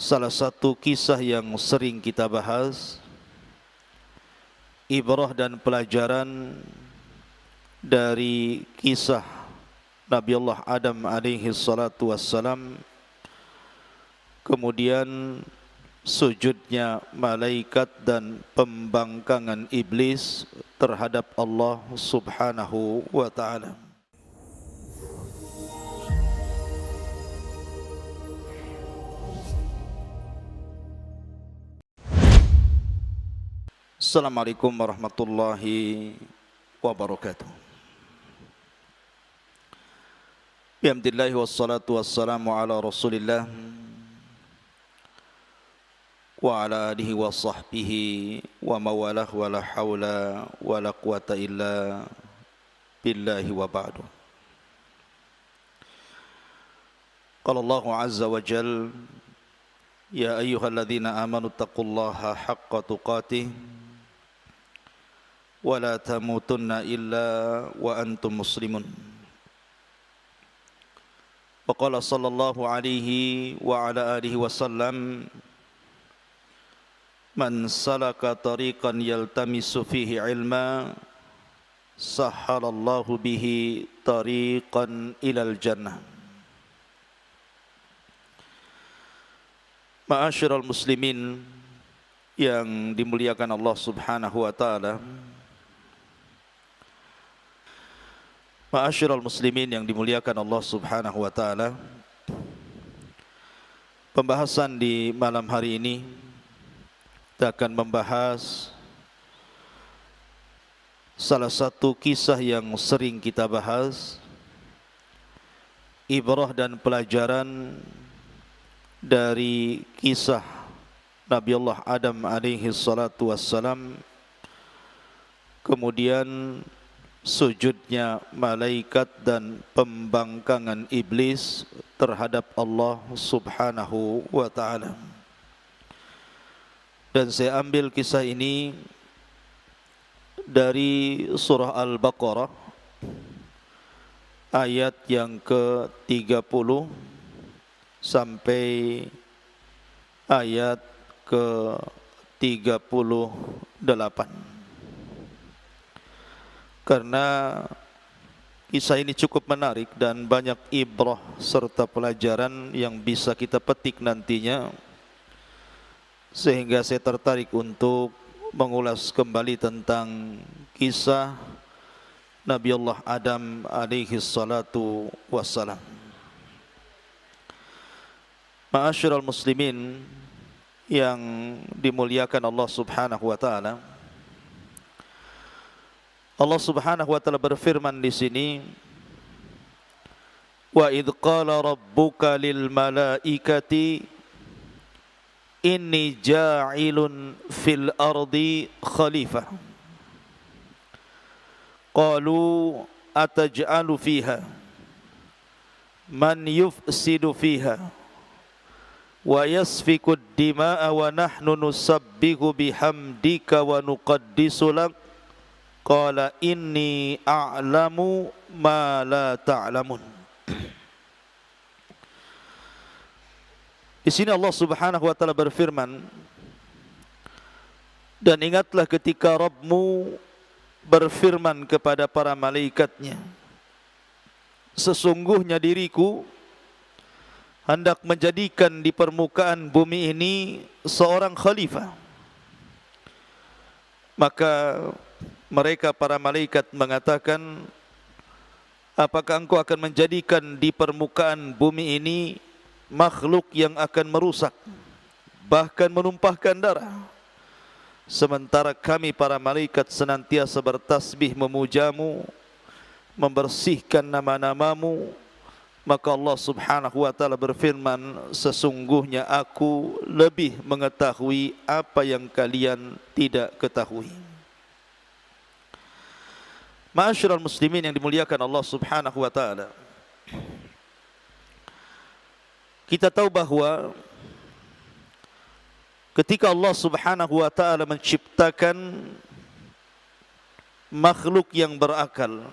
Salah satu kisah yang sering kita bahas, ibrah dan pelajaran dari kisah Nabi Allah Adam alaihi salatu wassalam, kemudian sujudnya malaikat dan pembangkangan iblis terhadap Allah subhanahu wa ta'ala. Assalamualaikum warahmatullahi wabarakatuh. Bihamdillahi wassalatu wassalamu ala rasulillah wa ala alihi wa sahbihi wa mawalah wa la hawla wa la quwata illa billahi wa ba'du. Qala Allah azza wa jal, ya ayyuhalladzina amanu taqullaha haqqa tuqatih wa la tamutunna illa wa antum muslimun. Wa qala sallallahu alaihi wa ala alihi wasallam, man salaka tariqan yaltamisu fihi ilma sahhalallahu bihi tariqan ilal jannah. Ma'asyiral muslimin yang dimuliakan Allah subhanahu wa ta'ala, ma'asyiral muslimin yang dimuliakan Allah subhanahu wa ta'ala, pembahasan di malam hari ini kita akan membahas salah satu kisah yang sering kita bahas, ibrah dan pelajaran dari kisah Nabi Allah Adam alaihi salatu wassalam, kemudian sujudnya malaikat dan pembangkangan iblis terhadap Allah subhanahu wa ta'ala. Dan saya ambil kisah ini dari surah Al-Baqarah ayat yang ke-30 sampai ayat ke-38. Karena kisah ini cukup menarik dan banyak ibrah serta pelajaran yang bisa kita petik nantinya, sehingga saya tertarik untuk mengulas kembali tentang kisah Nabi Allah Adam alaihi salatu wassalam. Ma'asyiral muslimin yang dimuliakan Allah subhanahu wa ta'ala, Allah subhanahu wa ta'ala berfirman di sini, wa idh qala rabbuka lil malaikati inni ja'ilun fil ardi khalifah qalu ataj'alu fiha man yufsidu fiha wa yasfiku ad-dima'a wa nahnu nusabbihu bihamdika wa nuqaddisu lak qala inni a'lamu ma la ta'lamun. Di sini Allah subhanahu wa ta'ala berfirman, dan ingatlah ketika Rabbmu berfirman kepada para malaikatnya, sesungguhnya diriku hendak menjadikan di permukaan bumi ini seorang khalifah. Maka mereka para malaikat mengatakan, apakah engkau akan menjadikan di permukaan bumi ini makhluk yang akan merusak, bahkan menumpahkan darah, sementara kami para malaikat senantiasa bertasbih memujamu, membersihkan nama-namamu. Maka Allah subhanahu wa ta'ala berfirman, sesungguhnya aku lebih mengetahui apa yang kalian tidak ketahui. Ma'asyiral muslimin yang dimuliakan Allah subhanahu wa ta'ala, kita tahu bahwa ketika Allah subhanahu wa ta'ala menciptakan makhluk yang berakal,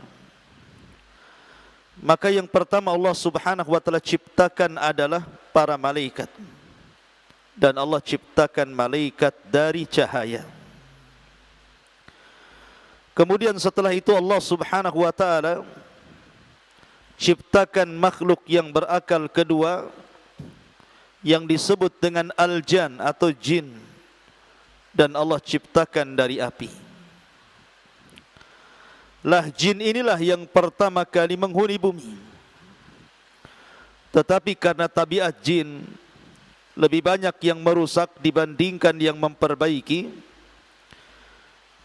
Maka yang pertama Allah subhanahu wa ta'ala ciptakan adalah para malaikat. dan Allah ciptakan malaikat dari cahaya. Kemudian setelah itu Allah Subhanahu wa taala ciptakan makhluk yang berakal kedua yang disebut dengan al-jan atau jin, dan Allah ciptakan dari api. Lah jin inilah yang pertama kali menghuni bumi. Tetapi karena tabiat jin lebih banyak yang merusak dibandingkan yang memperbaiki,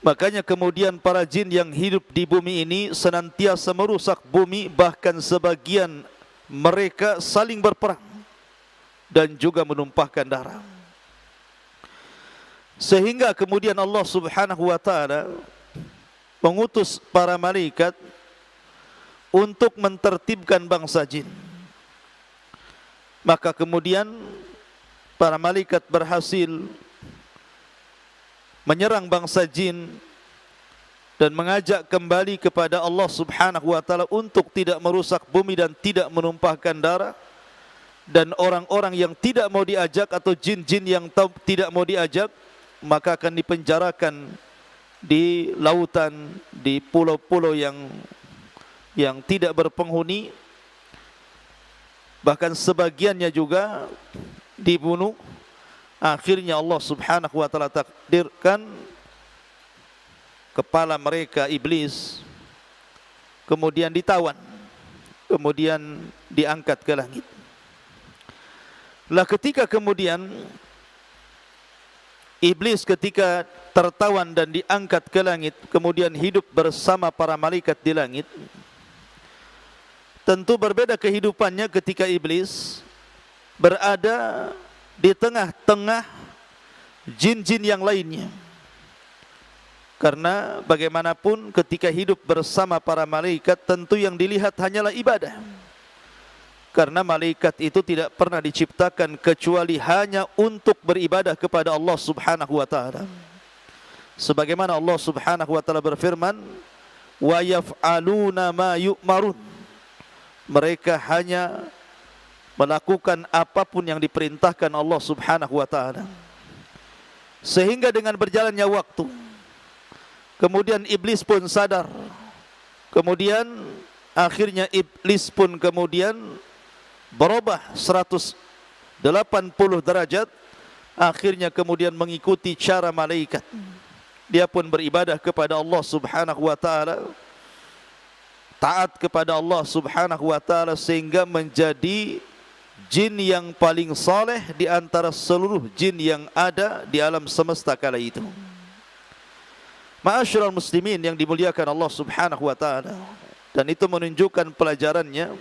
makanya kemudian para jin yang hidup di bumi ini senantiasa merusak bumi, bahkan sebagian mereka saling berperang dan juga menumpahkan darah. Sehingga kemudian Allah Subhanahu wa taala mengutus para malaikat untuk mentertibkan bangsa jin. Maka kemudian para malaikat berhasil menyerang bangsa jin dan mengajak kembali kepada Allah Subhanahu wa taala untuk tidak merusak bumi dan tidak menumpahkan darah. Dan orang-orang yang tidak mau diajak atau jin-jin yang tidak mau diajak, maka akan dipenjarakan di lautan, di pulau-pulau yang tidak berpenghuni. Bahkan sebagiannya juga dibunuh. Akhirnya Allah Subhanahu wa taala takdirkan kepala mereka iblis kemudian ditawan, kemudian diangkat ke langit. Lah ketika kemudian iblis ketika tertawan dan diangkat ke langit, kemudian hidup bersama para malaikat di langit, tentu berbeda kehidupannya ketika iblis berada di tengah-tengah jin-jin yang lainnya. Karena bagaimanapun ketika hidup bersama para malaikat, tentu yang dilihat hanyalah ibadah. Karena malaikat itu tidak pernah diciptakan kecuali hanya untuk beribadah kepada Allah Subhanahu wa taala. Sebagaimana Allah Subhanahu wa taala berfirman, "Wa yaf'aluna ma yu'marun." Mereka hanya melakukan apapun yang diperintahkan Allah Subhanahu wa taala. Sehingga dengan berjalannya waktu, kemudian iblis pun sadar. Kemudian akhirnya iblis pun kemudian berubah 180 derajat. Akhirnya kemudian mengikuti cara malaikat. Dia pun beribadah kepada Allah Subhanahu wa taala, taat kepada Allah Subhanahu wa taala, sehingga menjadi jin yang paling saleh di antara seluruh jin yang ada di alam semesta kala itu. Ma'asyiral muslimin yang dimuliakan Allah Subhanahu wa taala, dan itu menunjukkan pelajarannya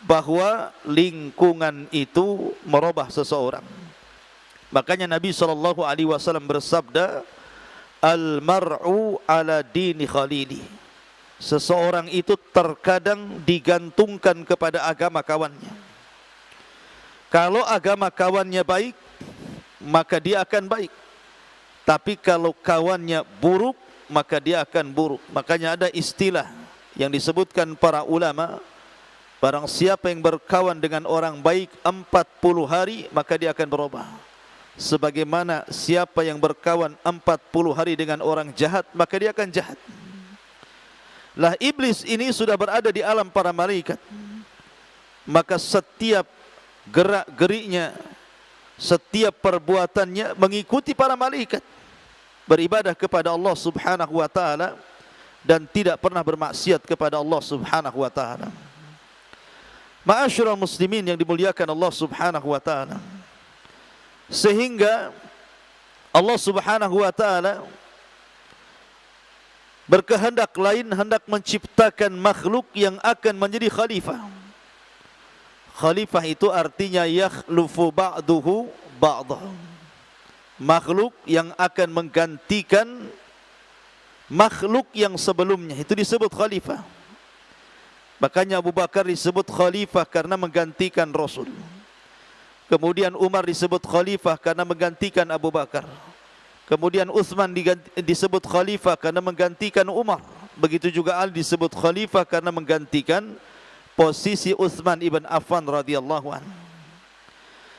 bahwa lingkungan itu merubah seseorang. Makanya Nabi SAW bersabda, "Al-mar'u ala dini khalili." Seseorang itu terkadang digantungkan kepada agama kawannya. Kalau agama kawannya baik, maka dia akan baik. Tapi kalau kawannya buruk, maka dia akan buruk. Makanya ada istilah yang disebutkan para ulama, barang siapa yang berkawan dengan orang baik 40 hari, maka dia akan berubah. Sebagaimana siapa yang berkawan 40 hari dengan orang jahat, maka dia akan jahat. Lah iblis ini sudah berada di alam para malaikat. Maka setiap gerak-geriknya, setiap perbuatannya mengikuti para malaikat. Beribadah kepada Allah Subhanahu wa taala dan tidak pernah bermaksiat kepada Allah Subhanahu wa taala. Ma'asyiral muslimin yang dimuliakan Allah Subhanahu wa taala. Sehingga Allah Subhanahu wa taala berkehendak lain, hendak menciptakan makhluk yang akan menjadi khalifah. Khalifah itu artinya yakhlufu ba'duhu ba'dah. Makhluk yang akan menggantikan makhluk yang sebelumnya, itu disebut khalifah. Makanya Abu Bakar disebut khalifah karena menggantikan Rasul. Kemudian Umar disebut khalifah karena menggantikan Abu Bakar. Kemudian Utsman disebut khalifah karena menggantikan Umar. Begitu juga Ali disebut khalifah karena menggantikan posisi Utsman ibn Affan radhiyallahu anhu.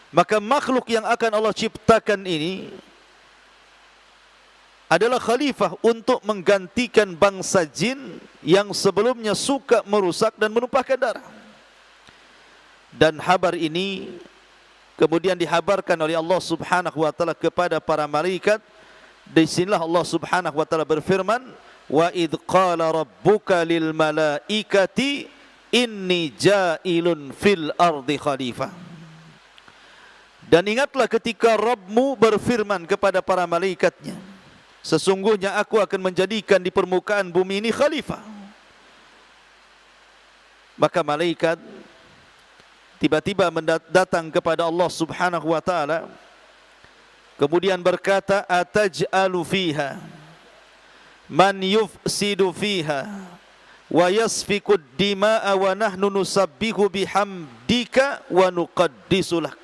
Maka makhluk yang akan Allah ciptakan ini adalah khalifah untuk menggantikan bangsa jin yang sebelumnya suka merusak dan menumpahkan darah. Dan kabar ini kemudian dihabarkan oleh Allah Subhanahu wa taala kepada para malaikat. Di sinilah Allah Subhanahu wa taala berfirman, "Wa id qala rabbuka lil malaikati inni ja'ilun fil ardi khalifah." Dan ingatlah ketika Rabbmu berfirman kepada para malaikatnya, sesungguhnya aku akan menjadikan di permukaan bumi ini khalifah. Maka malaikat tiba-tiba datang kepada Allah Subhanahu wa taala, kemudian berkata, "Ataj'alu fiha man yufsidu fiha wa yasfiku ad-dima'a wa nahnu nusabbihu bihamdika wa nuqaddisu lak."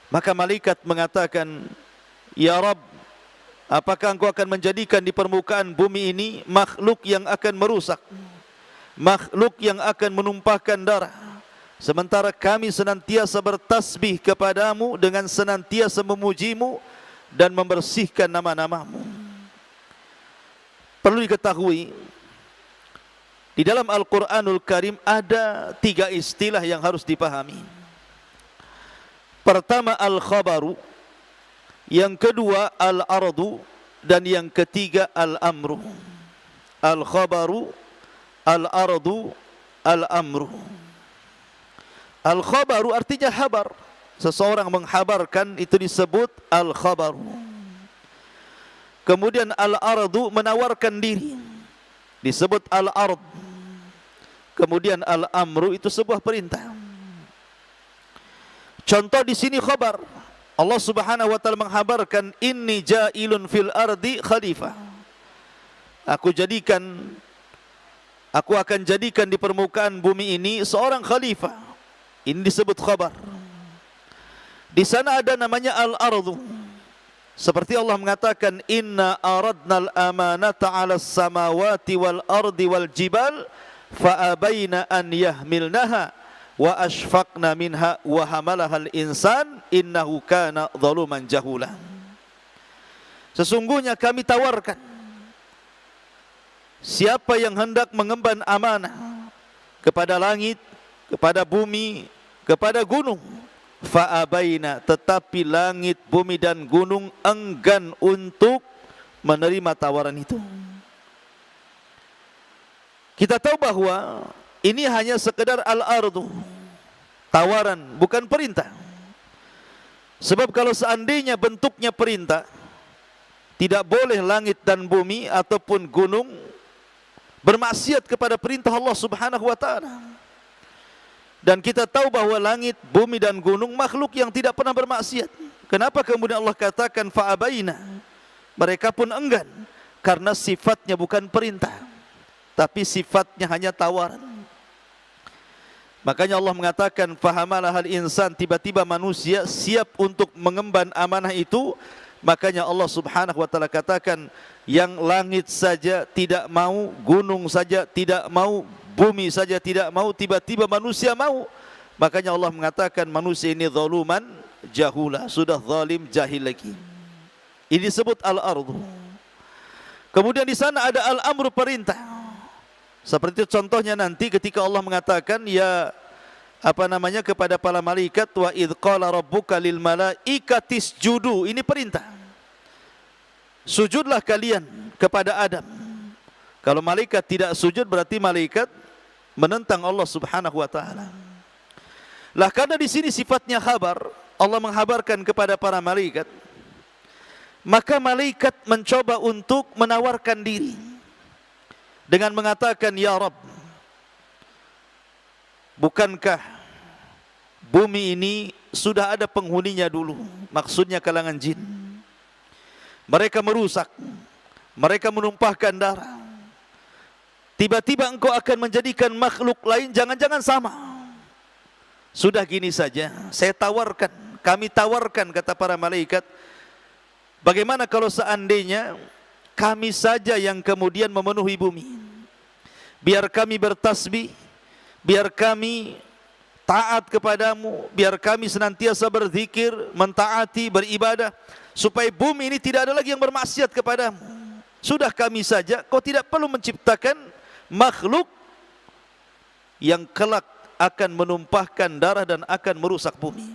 Maka malaikat mengatakan, "Ya Rabb, apakah engkau akan menjadikan di permukaan bumi ini makhluk yang akan merusak, makhluk yang akan menumpahkan darah, sementara kami senantiasa bertasbih kepadamu dengan senantiasa memujimu dan membersihkan nama-namamu?" Perlu diketahui, di dalam Al-Quranul Karim ada 3 istilah yang harus dipahami. Pertama al-khabaru, yang kedua al-ardu, dan yang ketiga al-amru. Al-khabaru, al-ardu, al-amru. Al-khabaru artinya habar. Seseorang menghabarkan, itu disebut al-khabaru. Kemudian al-ardu, menawarkan diri, disebut al-ard. Kemudian al-amru, itu sebuah perintah. Contoh di sini khabar. Allah Subhanahu wa taala menghabarkan, "Inni ja'ilun fil ardi khalifah." Aku akan jadikan di permukaan bumi ini seorang khalifah. Ini disebut khabar. Di sana ada namanya al-ardu. Seperti Allah mengatakan, "Inna aradnal amanata 'alas samawati wal ardi wal jibal fa abaina an yahmilnaha wa ashfaqna minha wa hamalahal insan innahu kana zaluman jahula." Sesungguhnya kami tawarkan siapa yang hendak mengemban amanah kepada langit, kepada bumi, kepada gunung, fa'abaina, tetapi langit, bumi dan gunung enggan untuk menerima tawaran itu. Kita tahu bahwa ini hanya sekedar al-ardu, tawaran, bukan perintah. Sebab kalau seandainya bentuknya perintah, tidak boleh langit dan bumi ataupun gunung bermaksiat kepada perintah Allah Subhanahu wa taala. Dan kita tahu bahwa langit, bumi dan gunung makhluk yang tidak pernah bermaksiat. Kenapa kemudian Allah katakan fa'abaina? Mereka pun enggan, karena sifatnya bukan perintah, tapi sifatnya hanya tawaran. Makanya Allah mengatakan fahamalahal insan, tiba-tiba manusia siap untuk mengemban amanah itu. Makanya Allah Subhanahu wa taala katakan, yang langit saja tidak mau, gunung saja tidak mau, bumi saja tidak mau, tiba-tiba manusia mau. Makanya Allah mengatakan manusia ini zaluman jahula, sudah zalim, jahil lagi. Ini disebut al-ardu. Kemudian di sana ada al-amru, perintah. Seperti contohnya nanti ketika Allah mengatakan kepada para malaikat, wa idz qala rabbuka lil malaikati isjudu, ini perintah. Sujudlah kalian kepada Adam. Kalau malaikat tidak sujud berarti malaikat menentang Allah Subhanahu wa taala. Lah karena di sini sifatnya khabar, Allah menghabarkan kepada para malaikat, maka malaikat mencoba untuk menawarkan diri dengan mengatakan, "Ya Rabb, bukankah bumi ini sudah ada penghuninya dulu?" Maksudnya kalangan jin. Mereka merusak, mereka menumpahkan darah. Tiba-tiba engkau akan menjadikan makhluk lain, jangan-jangan sama. Sudah gini saja, saya tawarkan, kami tawarkan, kata para malaikat, bagaimana kalau seandainya kami saja yang kemudian memenuhi bumi? Biar kami bertasbih, biar kami taat kepadamu, biar kami senantiasa berzikir, mentaati, beribadah, supaya bumi ini tidak ada lagi yang bermaksiat kepadamu. Sudah kami saja, kau tidak perlu menciptakan makhluk yang kelak akan menumpahkan darah dan akan merusak bumi.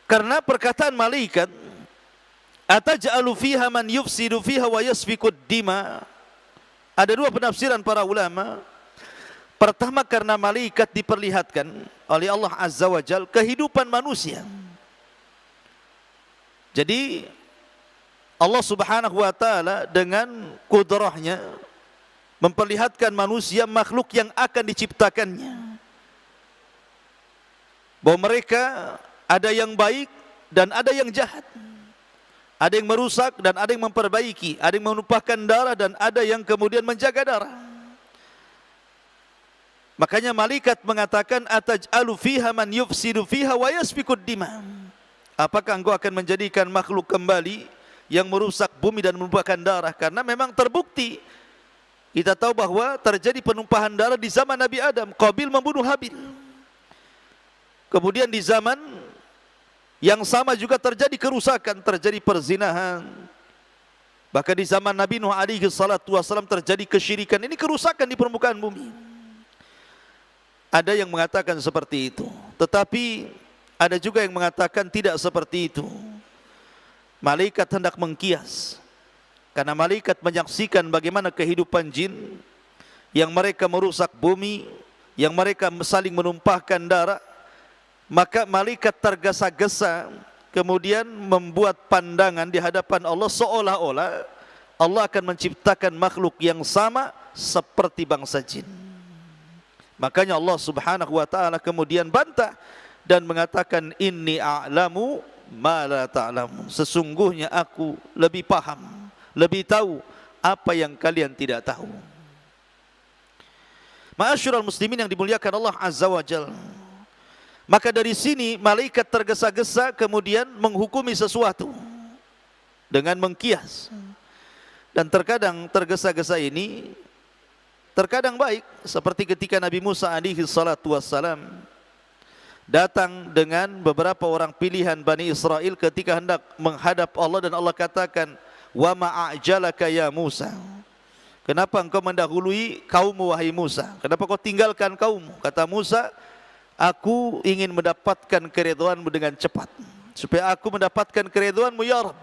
Karena perkataan malaikat, ataj'alu fiha man yufsidu fiha wa yasfikud dima, ada dua penafsiran para ulama. Pertama, karena malaikat diperlihatkan oleh Allah Azza wa Jal kehidupan manusia. Jadi Allah Subhanahu wa Ta'ala dengan kudrahnya memperlihatkan manusia makhluk yang akan diciptakannya, bahwa mereka ada yang baik dan ada yang jahat, ada yang merusak dan ada yang memperbaiki, ada yang menumpahkan darah dan ada yang kemudian menjaga darah. Makanya malaikat mengatakan, ataj'alu fiha man yufsidu fiha wa yasfikud dima. Apakah engkau akan menjadikan makhluk kembali yang merusak bumi dan menumpahkan darah? Karena memang terbukti, kita tahu bahwa terjadi penumpahan darah di zaman Nabi Adam. Qabil membunuh Habil. Kemudian di zaman yang sama juga terjadi kerusakan, terjadi perzinahan. Bahkan di zaman Nabi Nuh alaihi salatu wasallam terjadi kesyirikan. Ini kerusakan di permukaan bumi. Ada yang mengatakan seperti itu, tetapi ada juga yang mengatakan tidak seperti itu. Malaikat hendak mengkias, karena malaikat menyaksikan bagaimana kehidupan jin yang mereka merusak bumi, yang mereka saling menumpahkan darah. Maka malaikat tergesa-gesa kemudian membuat pandangan di hadapan Allah, seolah-olah Allah akan menciptakan makhluk yang sama seperti bangsa jin. Makanya Allah Subhanahu wa Ta'ala kemudian bantah dan mengatakan, inni a'lamu ma la ta'lamun. Sesungguhnya aku lebih paham, lebih tahu apa yang kalian tidak tahu. Ma'asyiral muslimin yang dimuliakan Allah Azza wa Jalla. Maka dari sini malaikat tergesa-gesa kemudian menghukumi sesuatu dengan mengkias. Dan terkadang tergesa-gesa ini terkadang baik, seperti ketika Nabi Musa alaihi salatu wassalam datang dengan beberapa orang pilihan Bani Israel ketika hendak menghadap Allah, dan Allah katakan, wa ma'ajalaka ya Musa, kenapa engkau mendahului kaummu wahai Musa, kenapa kau tinggalkan kaummu? Kata Musa, aku ingin mendapatkan keridhaanmu dengan cepat, supaya aku mendapatkan keridhaanmu ya Rabb.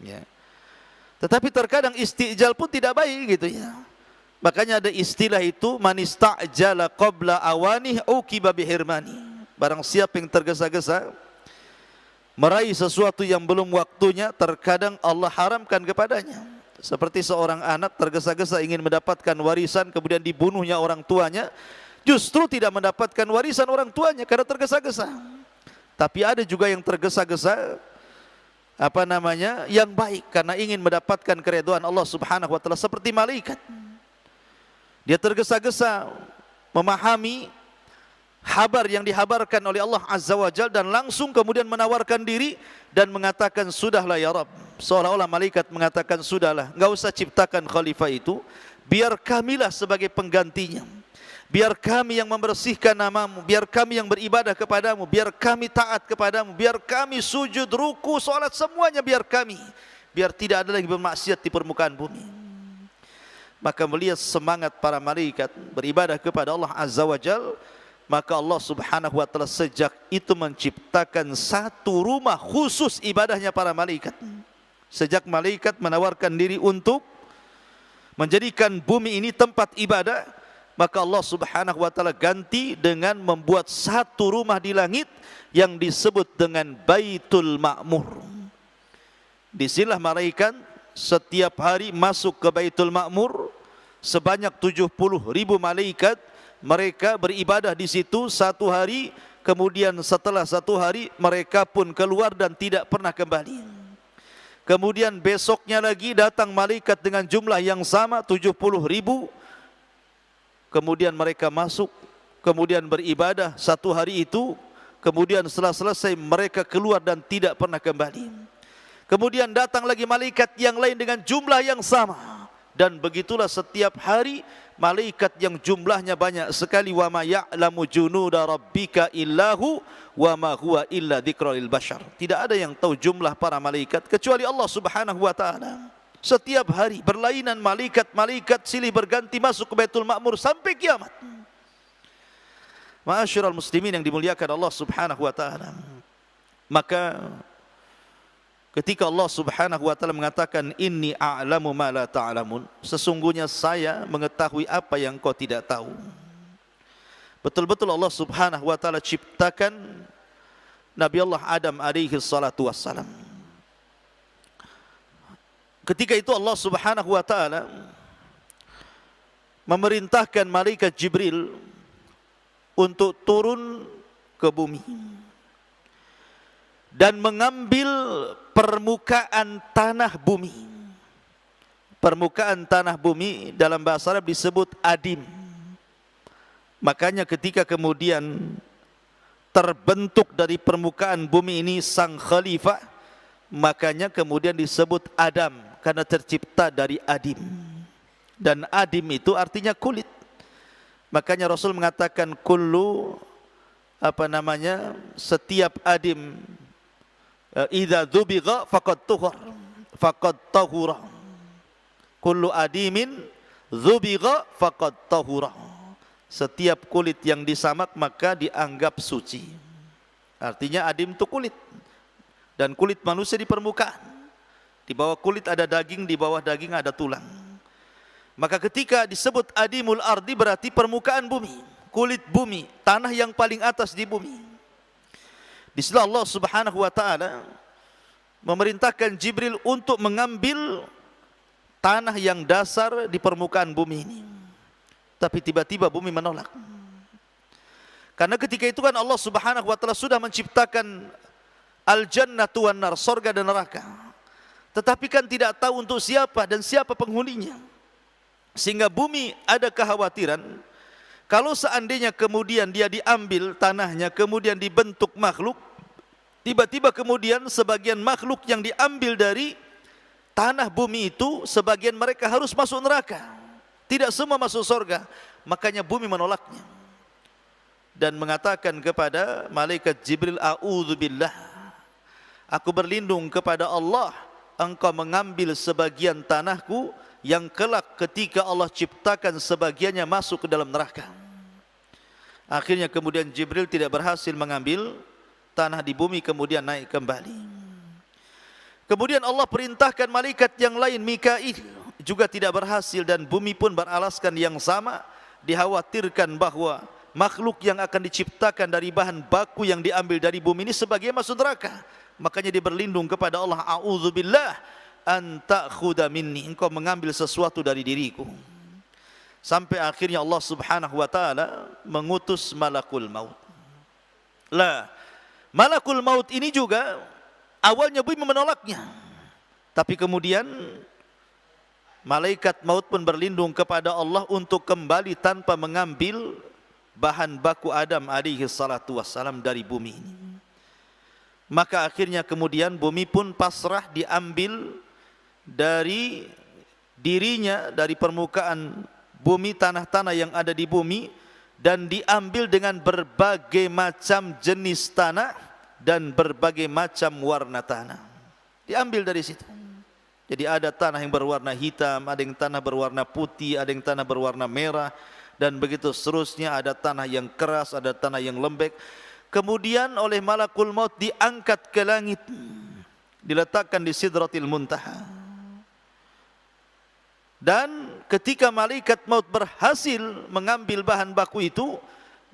Ya. Tetapi terkadang istijal pun tidak baik gitu ya. Makanya ada istilah itu, man ista'jala qabla awanih uqiba bihirmani. Barang siapa yang tergesa-gesa meraih sesuatu yang belum waktunya, terkadang Allah haramkan kepadanya. Seperti seorang anak tergesa-gesa ingin mendapatkan warisan, kemudian dibunuhnya orang tuanya, justru tidak mendapatkan warisan orang tuanya karena tergesa-gesa. Tapi ada juga yang tergesa-gesa yang baik, karena ingin mendapatkan keridhaan Allah Subhanahu wa Ta'ala, seperti malaikat. Dia tergesa-gesa memahami kabar yang dihabarkan oleh Allah Azza wa Jalla dan langsung kemudian menawarkan diri dan mengatakan, sudahlah ya Rabb. Seolah-olah malaikat mengatakan, sudahlah, enggak usah ciptakan khalifah itu, biar kamilah sebagai penggantinya. Biar kami yang membersihkan namamu, biar kami yang beribadah kepadamu, biar kami taat kepadamu, biar kami sujud, ruku, salat, semuanya biar kami, biar tidak ada lagi bermaksiat di permukaan bumi. Maka melihat semangat para malaikat beribadah kepada Allah Azza wa Jal, maka Allah Subhanahu wa Ta'ala sejak itu menciptakan satu rumah khusus ibadahnya para malaikat. Sejak malaikat menawarkan diri untuk menjadikan bumi ini tempat ibadah, maka Allah Subhanahu wa Ta'ala ganti dengan membuat satu rumah di langit yang disebut dengan Baitul Ma'mur. Disinilah malaikat setiap hari masuk ke Baitul Ma'mur, sebanyak 70.000 malaikat, mereka beribadah di situ satu hari, kemudian setelah satu hari mereka pun keluar dan tidak pernah kembali. Kemudian besoknya lagi datang malaikat dengan jumlah yang sama, 70.000, kemudian mereka masuk, kemudian beribadah satu hari itu, kemudian setelah selesai mereka keluar dan tidak pernah kembali. Kemudian datang lagi malaikat yang lain dengan jumlah yang sama, dan begitulah setiap hari malaikat yang jumlahnya banyak sekali. Wa ma ya'lamu junuda rabbika illahu wa ma huwa illa dzikra lil bashar. Tidak ada yang tahu jumlah para malaikat kecuali Allah Subhanahu wa taala. Setiap hari berlainan malaikat silih berganti masuk ke Baitul Ma'mur sampai kiamat. Ma'asyiral muslimin yang dimuliakan Allah Subhanahu wa taala. Maka ketika Allah Subhanahu wa taala mengatakan inni a'lamu ma la ta'lamun, sesungguhnya saya mengetahui apa yang kau tidak tahu. Betul-betul Allah Subhanahu wa taala ciptakan Nabi Allah Adam alaihi salatu wassalam. Ketika itu Allah Subhanahu wa taala memerintahkan malaikat Jibril untuk turun ke bumi dan mengambil permukaan tanah bumi. Permukaan tanah bumi dalam bahasa Arab disebut adim. Makanya ketika kemudian terbentuk dari permukaan bumi ini sang khalifah, makanya kemudian disebut Adam, karena tercipta dari adim. Dan adim itu artinya kulit. Makanya Rasul mengatakan kullu setiap adim idza dzubigha faqad tahura. Kullu adimin dzubigha faqad tahura. Setiap kulit yang disamak maka dianggap suci. Artinya adim itu kulit. Dan kulit manusia di permukaan. Di bawah kulit ada daging, di bawah daging ada tulang. Maka ketika disebut adimul ardi berarti permukaan bumi, kulit bumi, tanah yang paling atas di bumi. Di sini Allah Subhanahu wa taala memerintahkan Jibril untuk mengambil tanah yang dasar di permukaan bumi ini. Tapi tiba-tiba bumi menolak. Karena ketika itu kan Allah Subhanahu wa taala sudah menciptakan al-jannatu wan nar, surga dan neraka. Tetapi kan tidak tahu untuk siapa dan siapa penghuninya. Sehingga bumi ada kekhawatiran kalau seandainya kemudian dia diambil tanahnya, kemudian dibentuk makhluk, tiba-tiba kemudian sebagian makhluk yang diambil dari tanah bumi itu, sebagian mereka harus masuk neraka. Tidak semua masuk surga. Makanya bumi menolaknya dan mengatakan kepada malaikat Jibril, a'udzubillah, aku berlindung kepada Allah, engkau mengambil sebagian tanahku yang kelak ketika Allah ciptakan sebagiannya masuk ke dalam neraka. Akhirnya kemudian Jibril tidak berhasil mengambil tanah di bumi, kemudian naik kembali. Kemudian Allah perintahkan malaikat yang lain, Mikail, juga tidak berhasil, dan bumi pun beralaskan yang sama. Dikhawatirkan bahwa makhluk yang akan diciptakan dari bahan baku yang diambil dari bumi ini sebagian masuk neraka. Makanya dia berlindung kepada Allah, a'udzubillah an ta'khudha minni, engkau mengambil sesuatu dari diriku. Sampai akhirnya Allah Subhanahu wa taala mengutus malakul maut. Lah, malakul maut ini juga awalnya bumi menolaknya. Tapi kemudian malaikat maut pun berlindung kepada Allah untuk kembali tanpa mengambil bahan baku Adam alaihi salatu wassalam dari bumi ini. Maka akhirnya kemudian bumi pun pasrah, diambil dari dirinya, dari permukaan bumi, tanah-tanah yang ada di bumi, dan diambil dengan berbagai macam jenis tanah dan berbagai macam warna tanah. Diambil dari situ. Jadi ada tanah yang berwarna hitam, ada yang tanah berwarna putih, ada yang tanah berwarna merah, dan begitu seterusnya. Ada tanah yang keras, ada tanah yang lembek. Kemudian oleh malakul maut diangkat ke langit, diletakkan di Sidratil Muntaha. Dan ketika malaikat maut berhasil mengambil bahan baku itu,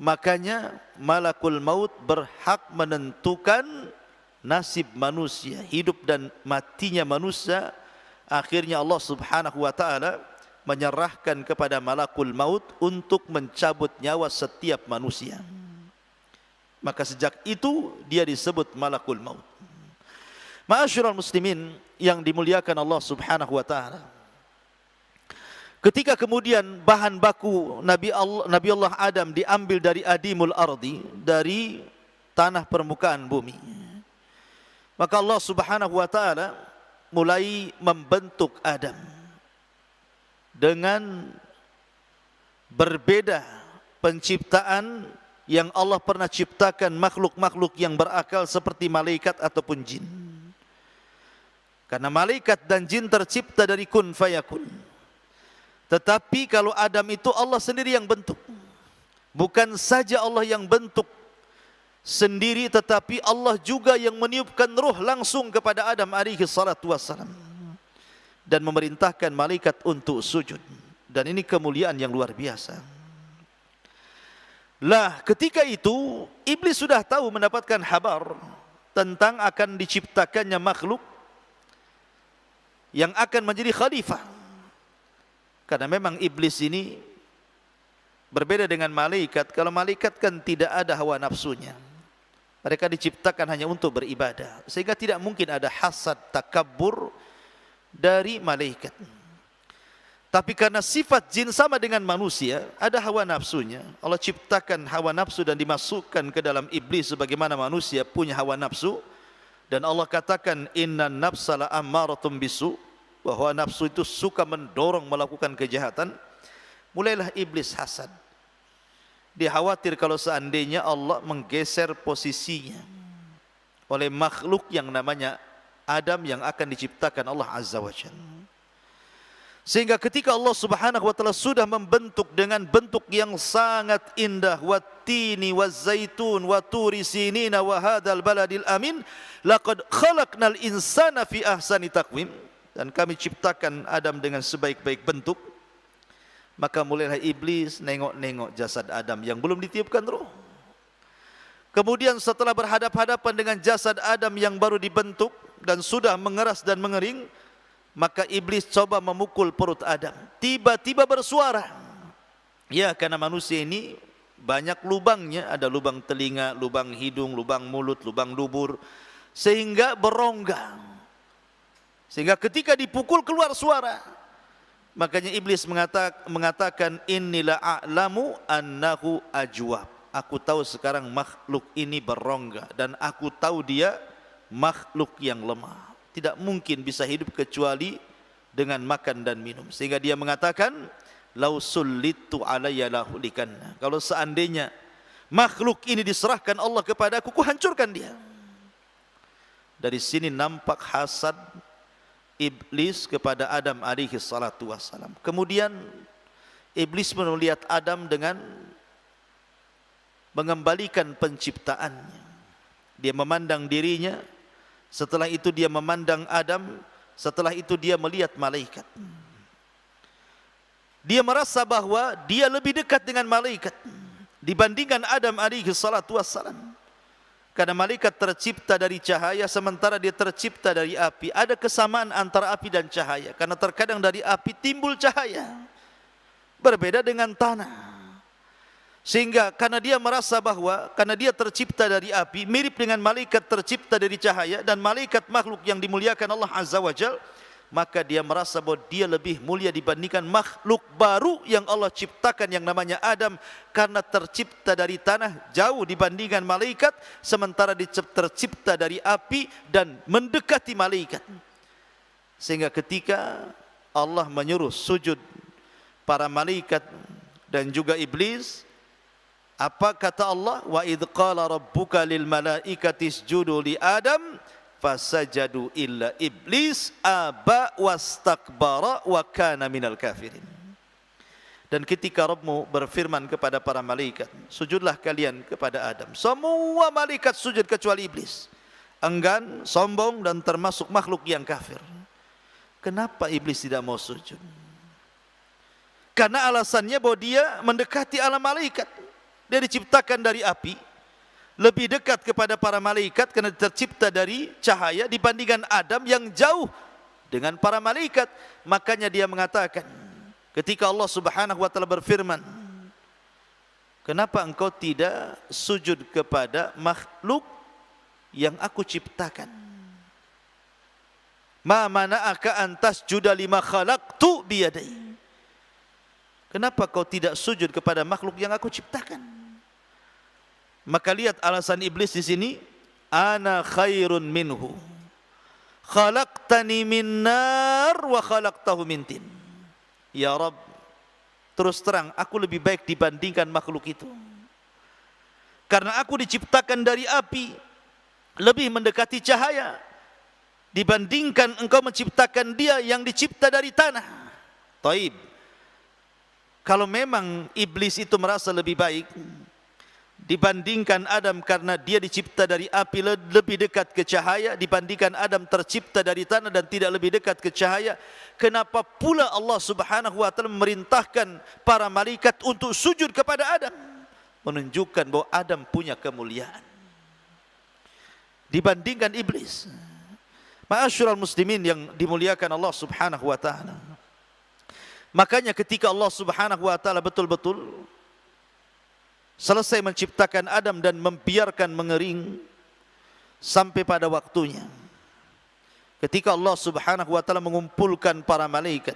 makanya malakul maut berhak menentukan nasib manusia, hidup dan matinya manusia. Akhirnya Allah Subhanahu wa taala menyerahkan kepada malakul maut untuk mencabut nyawa setiap manusia. Maka sejak itu dia disebut malakul maut. Ma'asyiral muslimin yang dimuliakan Allah Subhanahu wa taala, ketika kemudian bahan baku Nabi Allah Adam diambil dari adimul ardi, dari tanah permukaan bumi, maka Allah Subhanahu wa taala mulai membentuk Adam dengan berbeda penciptaan yang Allah pernah ciptakan makhluk-makhluk yang berakal seperti malaikat ataupun jin. Karena malaikat dan jin tercipta dari kun fayakun. Tetapi kalau Adam itu Allah sendiri yang bentuk. Bukan saja Allah yang bentuk sendiri, tetapi Allah juga yang meniupkan ruh langsung kepada Adam alaihi salatu wassalam dan memerintahkan malaikat untuk sujud. Dan ini kemuliaan yang luar biasa. Lah, ketika itu iblis sudah tahu, mendapatkan kabar tentang akan diciptakannya makhluk yang akan menjadi khalifah. Karena memang iblis ini berbeda dengan malaikat. Kalau malaikat kan tidak ada hawa nafsunya. Mereka diciptakan hanya untuk beribadah. Sehingga tidak mungkin ada hasad, takabbur dari malaikat. Tapi karena sifat jin sama dengan manusia, ada hawa nafsunya. Allah ciptakan hawa nafsu dan dimasukkan ke dalam iblis sebagaimana manusia punya hawa nafsu. Dan Allah katakan, inna nafsa la ammaratum bisu, bahwa nafsu itu suka mendorong melakukan kejahatan. Mulailah iblis hasad. Dia khawatir kalau seandainya Allah menggeser posisinya oleh makhluk yang namanya Adam yang akan diciptakan Allah Azza wa Jalla. Sehingga ketika Allah Subhanahu wa taala sudah membentuk dengan bentuk yang sangat indah, wattini wazzaitun wa turi sinina wa hadzal baladil amin, laqad khalaqnal insana fi ahsani taqwim, dan kami ciptakan Adam dengan sebaik-baik bentuk. Maka mulailah iblis nengok-nengok jasad Adam yang belum ditiupkan ruh. Kemudian setelah berhadap-hadapan dengan jasad Adam yang baru dibentuk dan sudah mengeras dan mengering, maka iblis coba memukul perut Adam. Tiba-tiba bersuara. Ya, karena manusia ini banyak lubangnya. Ada lubang telinga, lubang hidung, lubang mulut, lubang dubur. Sehingga berongga. Sehingga ketika dipukul keluar suara. Makanya iblis mengatakan, Innila a'lamu annahu ajwab. Aku tahu sekarang makhluk ini berongga. Dan aku tahu dia makhluk yang lemah. Tidak mungkin bisa hidup kecuali dengan makan dan minum. Sehingga dia mengatakan, lau sullitu alayya lahulikanna. Kalau seandainya makhluk ini diserahkan Allah kepadaku, ku hancurkan dia. Dari sini nampak hasad iblis kepada Adam alaihi salatu wassalam. Kemudian iblis melihat Adam dengan mengembalikan penciptaannya. Dia memandang dirinya, setelah itu dia memandang Adam, setelah itu dia melihat malaikat. Dia merasa bahwa dia lebih dekat dengan malaikat dibandingkan Adam alaihi salatu wassalam. Karena malaikat tercipta dari cahaya, sementara dia tercipta dari api. Ada kesamaan antara api dan cahaya, karena terkadang dari api timbul cahaya. Berbeda dengan tanah. Sehingga karena dia merasa bahwa karena dia tercipta dari api, mirip dengan malaikat tercipta dari cahaya, dan malaikat makhluk yang dimuliakan Allah Azza wa Jalla, maka dia merasa bahwa dia lebih mulia dibandingkan makhluk baru yang Allah ciptakan yang namanya Adam, karena tercipta dari tanah, jauh dibandingkan malaikat, sementara dia tercipta dari api dan mendekati malaikat. Sehingga ketika Allah menyuruh sujud para malaikat dan juga iblis, apa kata Allah? Wa idh qala rabbuka lil malaikati isjudu li Adam fasajadu illa iblis aba wastakbara wa kana minal kafirin. Dan ketika Rabbmu berfirman kepada para malaikat, sujudlah kalian kepada Adam, semua malaikat sujud kecuali iblis. Enggan, sombong, dan termasuk makhluk yang kafir. Kenapa iblis tidak mau sujud? Karena alasannya bahwa dia mendekati alam malaikat. Dia diciptakan dari api, lebih dekat kepada para malaikat karena tercipta dari cahaya dibandingkan Adam yang jauh dengan para malaikat. Makanya dia mengatakan, ketika Allah Subhanahu wa taala berfirman, kenapa engkau tidak sujud kepada makhluk yang aku ciptakan? Ma mana'aka an tasjuda lima khalaqtu biyadai. Kenapa kau tidak sujud kepada makhluk yang aku ciptakan? Maka lihat alasan iblis di sini, ana khairun minhu. Khalaqtani min nar wa khalaqtahu min tin. Ya Rabb, terus terang aku lebih baik dibandingkan makhluk itu. Karena aku diciptakan dari api, lebih mendekati cahaya dibandingkan engkau menciptakan dia yang dicipta dari tanah. Taib. Kalau memang iblis itu merasa lebih baik dibandingkan Adam karena dia dicipta dari api, lebih dekat ke cahaya, dibandingkan Adam tercipta dari tanah dan tidak lebih dekat ke cahaya, kenapa pula Allah Subhanahu wa taala memerintahkan para malaikat untuk sujud kepada Adam? Menunjukkan bahwa Adam punya kemuliaan dibandingkan iblis. Ma'asyiral muslimin yang dimuliakan Allah Subhanahu wa taala. Makanya ketika Allah Subhanahu wa taala betul-betul selesai menciptakan Adam dan membiarkan mengering sampai pada waktunya, ketika Allah Subhanahu wa taala mengumpulkan para malaikat,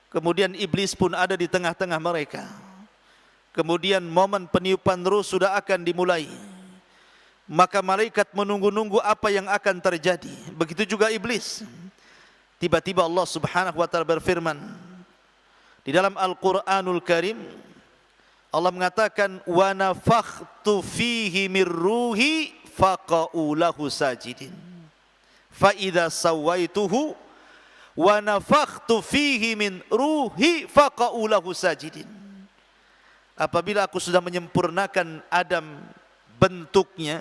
kemudian iblis pun ada di tengah-tengah mereka. Kemudian momen peniupan ruh sudah akan dimulai. Maka malaikat menunggu-nunggu apa yang akan terjadi. Begitu juga iblis. Tiba-tiba Allah Subhanahu wa taala berfirman di dalam Al-Qur'anul Karim, Allah mengatakan wa nafakhtu fihi mir ruhi faqa'u lahu sajidin fa idza sawaituhu wa nafakhtu fihi min ruhi faqa'u lahu sajidin. Apabila aku sudah menyempurnakan Adam bentuknya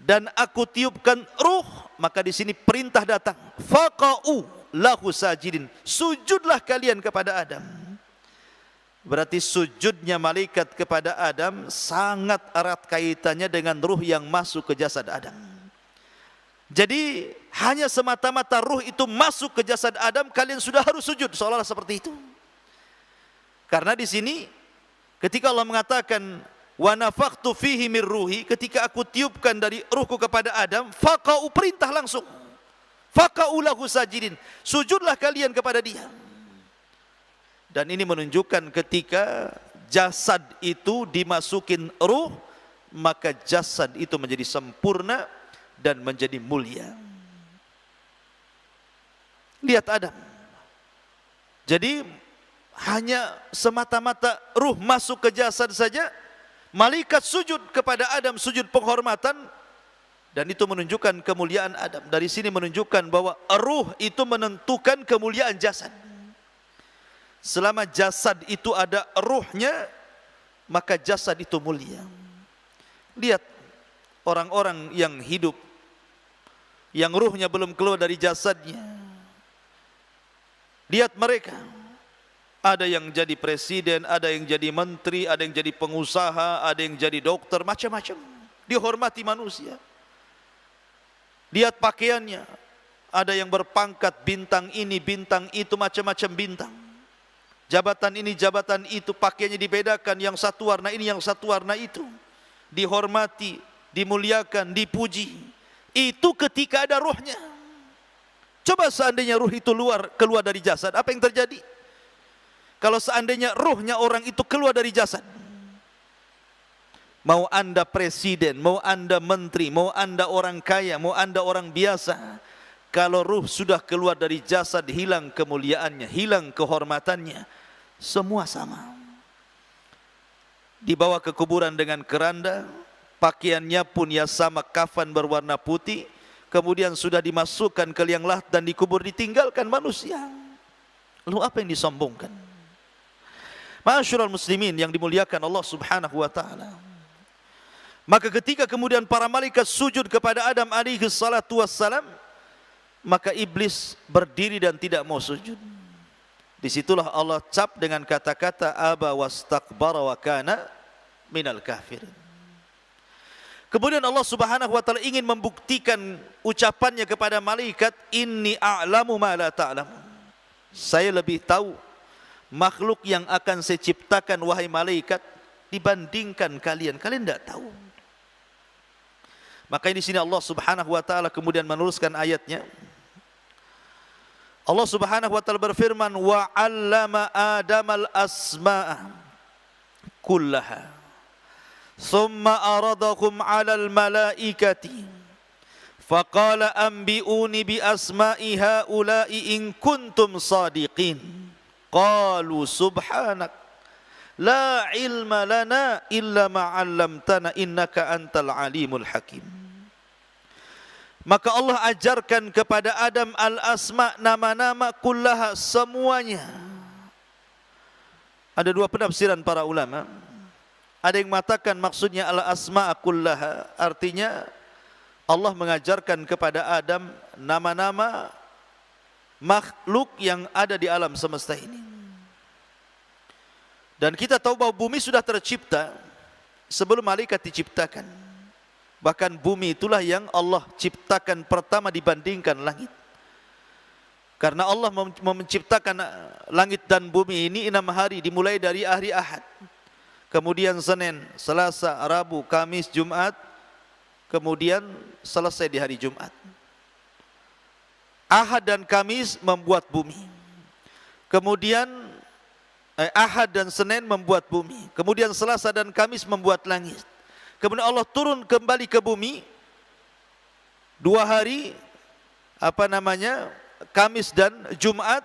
dan aku tiupkan ruh, maka di sini perintah datang, faqa'u lahu sajidin, sujudlah kalian kepada Adam. Berarti sujudnya malaikat kepada Adam sangat erat kaitannya dengan ruh yang masuk ke jasad Adam. Jadi hanya semata-mata ruh itu masuk ke jasad Adam, kalian sudah harus sujud, seolah-olah seperti itu. Karena di sini ketika Allah mengatakan wa nafakhtu fihi mir ruhi, ketika aku tiupkan dari ruhku kepada Adam, faqa'u, perintah langsung, faqa'u lahu sajidin, sujudlah kalian kepada dia. Dan ini menunjukkan ketika jasad itu dimasukin ruh, maka jasad itu menjadi sempurna dan menjadi mulia. Lihat Adam. Jadi hanya semata-mata ruh masuk ke jasad saja, malaikat sujud kepada Adam, sujud penghormatan, dan itu menunjukkan kemuliaan Adam. Dari sini menunjukkan bahwa ruh itu menentukan kemuliaan jasad. Selama jasad itu ada ruhnya, maka jasad itu mulia. Lihat orang-orang yang hidup, yang ruhnya belum keluar dari jasadnya. Lihat mereka. Ada yang jadi presiden, ada yang jadi menteri, ada yang jadi pengusaha, ada yang jadi dokter, macam-macam. Dihormati manusia. Lihat pakaiannya. Ada yang berpangkat bintang ini, bintang itu, macam-macam bintang. Jabatan ini, jabatan itu, pakaiannya dibedakan. Yang satu warna ini, yang satu warna itu. Dihormati, dimuliakan, dipuji. Itu ketika ada ruhnya. Coba seandainya ruh itu keluar dari jasad, apa yang terjadi? Kalau seandainya ruhnya orang itu keluar dari jasad, mau anda presiden, mau anda menteri, mau anda orang kaya, mau anda orang biasa, kalau ruh sudah keluar dari jasad, hilang kemuliaannya, hilang kehormatannya, semua sama. Dibawa ke kuburan dengan keranda, pakaiannya pun ya sama, kafan berwarna putih, kemudian sudah dimasukkan ke liang lahat dan dikubur, ditinggalkan manusia. Lalu apa yang disombongkan? Ma'asyiral muslimin yang dimuliakan Allah Subhanahu wa taala. Maka ketika kemudian para malaikat sujud kepada Adam alaihi salatu wassalam, maka iblis berdiri dan tidak mau sujud. Disitulah Allah cap dengan kata-kata aba wastakbara wa kana minal kafirin. Kemudian Allah Subhanahu wa taala ingin membuktikan ucapannya kepada malaikat, inni a'lamu ma la ta'lamun. Saya lebih tahu makhluk yang akan saya ciptakan wahai malaikat dibandingkan kalian. Kalian tidak tahu. Maka di sini Allah Subhanahu wa taala kemudian meneruskan ayatnya. Allah Subhanahu wa taala berfirman, wa 'allama Adamal asma'a kullaha thumma aradahum 'alal malaikati faqala anbi'uni bi asma'i haula'i in kuntum sadiqin. qalu subhanak la ilma lana illa ma 'allamtana innaka antal alimul hakim. Maka Allah ajarkan kepada Adam al-asma, nama-nama kullaha, semuanya. Ada dua penafsiran para ulama. Ada yang mengatakan maksudnya al-asma kullaha, artinya Allah mengajarkan kepada Adam nama-nama makhluk yang ada di alam semesta ini. Dan kita tahu bahwa bumi sudah tercipta sebelum malaikat diciptakan. Bahkan bumi itulah yang Allah ciptakan pertama dibandingkan langit. Karena Allah menciptakan langit dan bumi ini 6 hari, dimulai dari hari Ahad. Kemudian Senin, Selasa, Rabu, Kamis, Jumat. Kemudian selesai di hari Jumat. Ahad dan Kamis membuat bumi. Kemudian Ahad dan Senin membuat bumi. Kemudian Selasa dan Kamis membuat langit. Kemudian Allah turun kembali ke bumi 2 hari, Kamis dan Jumat.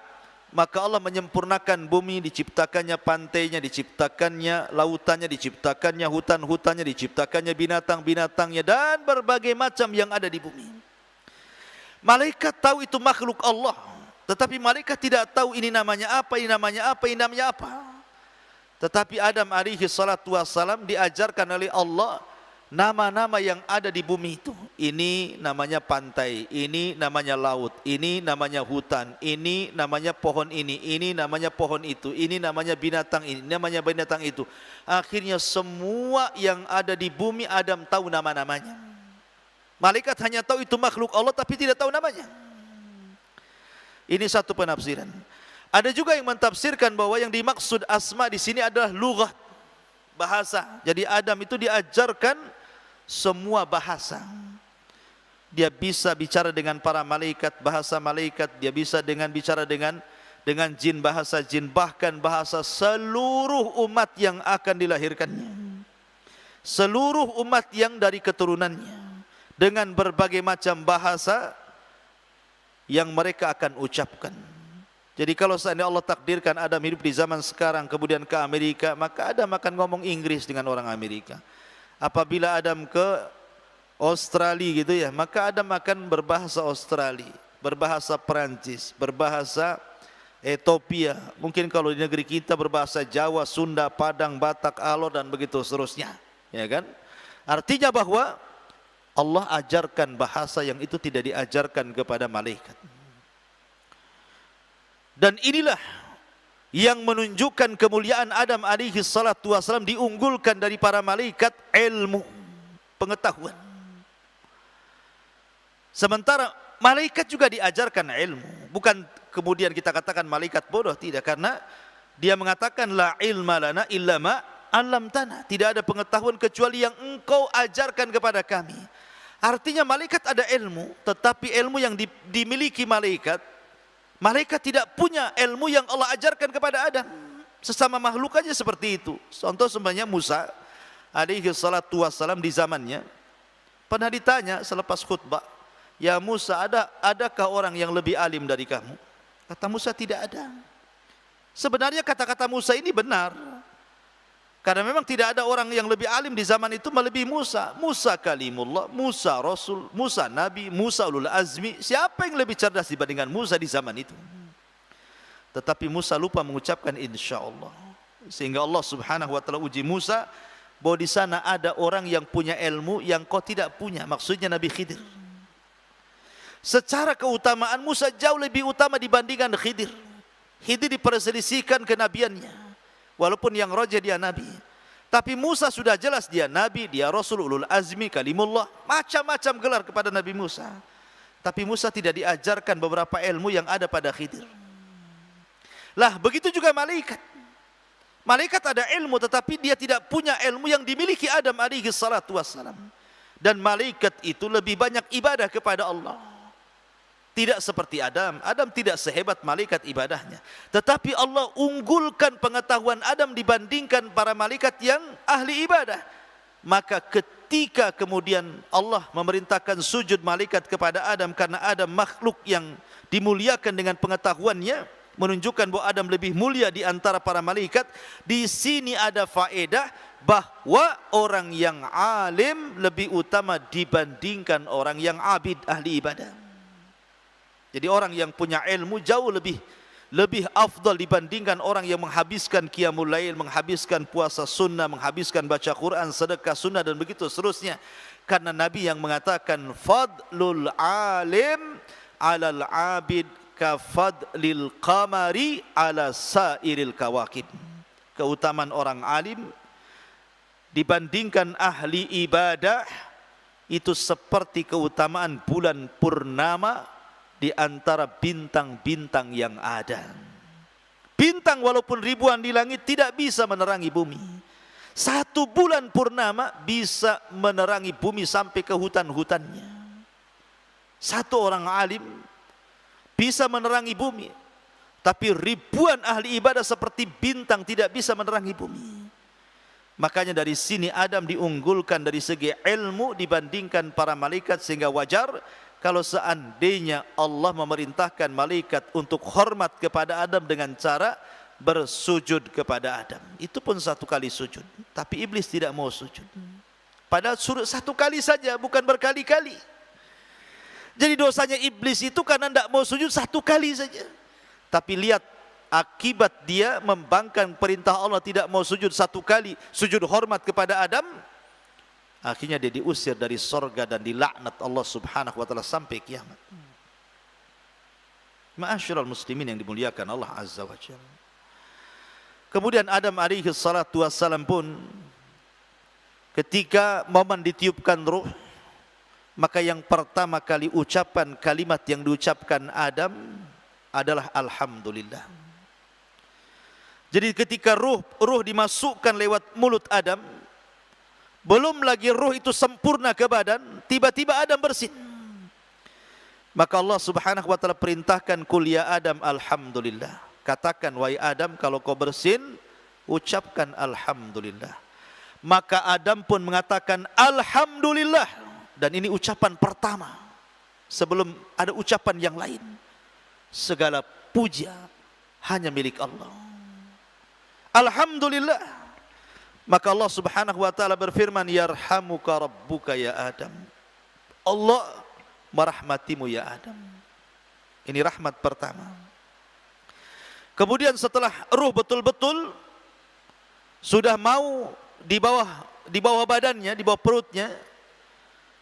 Maka Allah menyempurnakan bumi, diciptakannya pantainya, diciptakannya lautannya, diciptakannya hutan-hutannya, diciptakannya binatang-binatangnya, dan berbagai macam yang ada di bumi. Malaikat tahu itu makhluk Allah, tetapi malaikat tidak tahu ini namanya apa, ini namanya apa, ini namanya apa. Tetapi Adam alaihi salatu wassalam diajarkan oleh Allah nama-nama yang ada di bumi itu. Ini namanya pantai, ini namanya laut, ini namanya hutan, ini namanya pohon ini namanya pohon itu, ini namanya binatang ini, namanya binatang itu. Akhirnya semua yang ada di bumi Adam tahu nama-namanya. Malaikat hanya tahu itu makhluk Allah tapi tidak tahu namanya. Ini satu penafsiran. Ada juga yang mentafsirkan bahwa yang dimaksud asma di sini adalah lughat, bahasa. Jadi Adam itu diajarkan semua bahasa. Dia bisa bicara dengan para malaikat, bahasa malaikat. Dia bisa bicara dengan jin, bahasa jin. Bahkan bahasa seluruh umat yang akan dilahirkannya. Seluruh umat yang dari keturunannya. Dengan berbagai macam bahasa yang mereka akan ucapkan. Jadi kalau seandainya Allah takdirkan Adam hidup di zaman sekarang kemudian ke Amerika, maka Adam akan ngomong Inggris dengan orang Amerika. Apabila Adam ke Australia gitu ya, maka Adam akan berbahasa Australia, berbahasa Perancis, berbahasa Ethiopia. Mungkin kalau di negeri kita berbahasa Jawa, Sunda, Padang, Batak, Alor dan begitu seterusnya, ya kan? Artinya bahwa Allah ajarkan bahasa yang itu tidak diajarkan kepada malaikat. Dan inilah yang menunjukkan kemuliaan Adam alaihi salatu wasallam, diunggulkan dari para malaikat ilmu, pengetahuan. Sementara malaikat juga diajarkan ilmu. Bukan kemudian kita katakan malaikat bodoh, tidak. Karena dia mengatakan la ilma lana illa ma 'allamtana. Tidak ada pengetahuan kecuali yang engkau ajarkan kepada kami. Artinya malaikat ada ilmu, tetapi ilmu yang dimiliki malaikat tidak punya ilmu yang Allah ajarkan kepada Adam. Sesama makhluk aja seperti itu. Contoh sebenarnya Musa alaihi salatu wassalam di zamannya pernah ditanya selepas khutbah, "Ya Musa, adakah orang yang lebih alim dari kamu?" Kata Musa, tidak ada. Sebenarnya kata-kata Musa ini benar. Karena memang tidak ada orang yang lebih alim di zaman itu melebihi Musa. Musa kalimullah, Musa Rasul, Musa Nabi, Musa ulul azmi. Siapa yang lebih cerdas dibandingkan Musa di zaman itu? Tetapi Musa lupa mengucapkan insyaAllah. Sehingga Allah subhanahu wa ta'ala uji Musa bahwa di sana ada orang yang punya ilmu yang kau tidak punya. Maksudnya Nabi Khidir. Secara keutamaan Musa jauh lebih utama dibandingkan Khidir. Khidir diperselisihkan kenabiannya. Walaupun yang roja dia Nabi. Tapi Musa sudah jelas dia Nabi, dia Rasul, ulul azmi, kalimullah. Macam-macam gelar kepada Nabi Musa. Tapi Musa tidak diajarkan beberapa ilmu yang ada pada Khidir. Lah begitu juga malaikat. Malaikat ada ilmu tetapi dia tidak punya ilmu yang dimiliki Adam alaihi salatu wassalam. Dan malaikat itu lebih banyak ibadah kepada Allah. Tidak seperti Adam. Adam tidak sehebat malaikat ibadahnya. Tetapi Allah unggulkan pengetahuan Adam dibandingkan para malaikat yang ahli ibadah. Maka ketika kemudian Allah memerintahkan sujud malaikat kepada Adam karena Adam makhluk yang dimuliakan dengan pengetahuannya, menunjukkan bahwa Adam lebih mulia di antara para malaikat. Di sini ada faedah bahwa orang yang alim lebih utama dibandingkan orang yang abid, ahli ibadah. Jadi orang yang punya ilmu jauh lebih afdal dibandingkan orang yang menghabiskan qiyamul lail, menghabiskan puasa sunnah, menghabiskan baca Quran, sedekah sunnah dan begitu seterusnya. Karena Nabi yang mengatakan fadlul alim 'alal 'abid kafadlil qamari 'ala sairil kawakib. Keutamaan orang alim dibandingkan ahli ibadah itu seperti keutamaan bulan purnama di antara bintang-bintang yang ada. Bintang walaupun ribuan di langit tidak bisa menerangi bumi. Satu bulan purnama bisa menerangi bumi sampai ke hutan-hutannya. Satu orang alim bisa menerangi bumi, tapi ribuan ahli ibadah seperti bintang tidak bisa menerangi bumi. Makanya dari sini Adam diunggulkan dari segi ilmu dibandingkan para malaikat, sehingga wajar kalau seandainya Allah memerintahkan malaikat untuk hormat kepada Adam dengan cara bersujud kepada Adam. Itu pun satu kali sujud, tapi iblis tidak mau sujud. Padahal suruh satu kali saja, bukan berkali-kali. Jadi dosanya iblis itu karena tidak mau sujud satu kali saja. Tapi lihat akibat dia membangkang perintah Allah, tidak mau sujud satu kali, sujud hormat kepada Adam. Akhirnya dia diusir dari sorga dan dilaknat Allah subhanahu wa ta'ala sampai kiamat. Ma'asyiral muslimin yang dimuliakan Allah azza wa jalla. Kemudian Adam alaihi salatu wassalam pun ketika momen ditiupkan ruh, maka yang pertama kali ucapan kalimat yang diucapkan Adam adalah alhamdulillah. Jadi ketika ruh dimasukkan lewat mulut Adam, belum lagi ruh itu sempurna ke badan, tiba-tiba Adam bersin. Maka Allah subhanahu wa ta'ala perintahkan kul ya Adam alhamdulillah. Katakan wahai Adam, kalau kau bersin, ucapkan alhamdulillah. Maka Adam pun mengatakan alhamdulillah. Dan ini ucapan pertama sebelum ada ucapan yang lain. Segala puja hanya milik Allah. Alhamdulillah. Maka Allah subhanahu wa ta'ala berfirman, yarhamuka rabbuka ya Adam. Allah merahmatimu ya Adam. Ini rahmat pertama. Kemudian setelah ruh betul-betul sudah mau di bawah badannya, di bawah perutnya,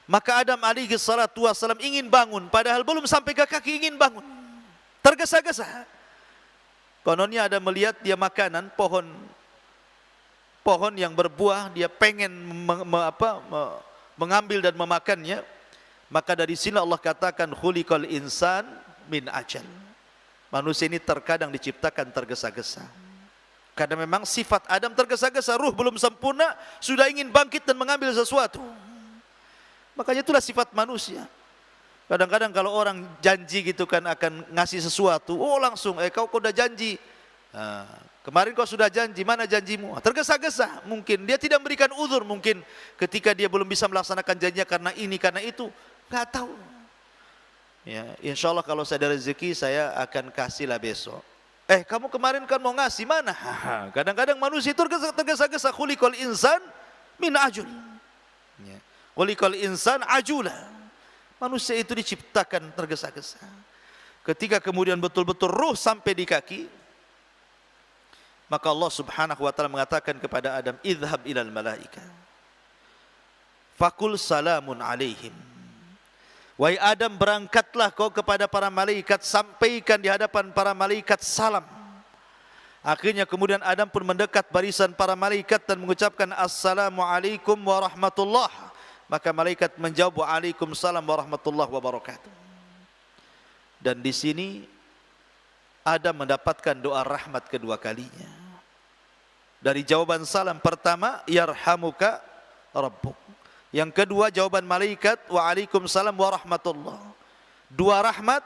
maka Adam alaihi salatu wassalam ingin bangun, padahal belum sampai ke kaki ingin bangun. Tergesa-gesa. Kononnya ada melihat dia makanan, pohon yang berbuah, dia pengen mengambil dan memakannya. Maka dari sini Allah katakan khuliqal insan min ajal. Manusia ini terkadang diciptakan tergesa-gesa. Karena memang sifat Adam tergesa-gesa, ruh belum sempurna, sudah ingin bangkit dan mengambil sesuatu. Makanya itulah sifat manusia. Kadang-kadang kalau orang janji gitu kan akan ngasih sesuatu, oh langsung, kau udah janji. Kemarin kau sudah janji, mana janjimu? Tergesa-gesa, mungkin dia tidak memberikan uzur, mungkin ketika dia belum bisa melaksanakan janjinya karena ini, karena itu, nggak tahu. Ya, insya Allah kalau saya ada rezeki saya akan kasihlah besok. Kamu kemarin kan mau ngasih, mana? Kadang-kadang manusia itu tergesa-gesa. Khuliqal insan min ajul. Ya. Khuliqal insan ajula. Manusia itu diciptakan tergesa-gesa. Ketika kemudian betul-betul ruh sampai di kaki, maka Allah subhanahu wa ta'ala mengatakan kepada Adam, idhab ilal malaika fakul salamun alaihim. Wahai Adam, berangkatlah kau kepada para malaikat, sampaikan di hadapan para malaikat salam. Akhirnya kemudian Adam pun mendekat barisan para malaikat dan mengucapkan assalamualaikum warahmatullah. Maka malaikat menjawab waalaikumsalam warahmatullahi wabarakatuh. Dan di sini Adam mendapatkan doa rahmat kedua kalinya. Dari jawaban salam pertama, yarhamuka rabbuk. Yang kedua jawaban malaikat, waalaikumsalam warahmatullah. Dua rahmat,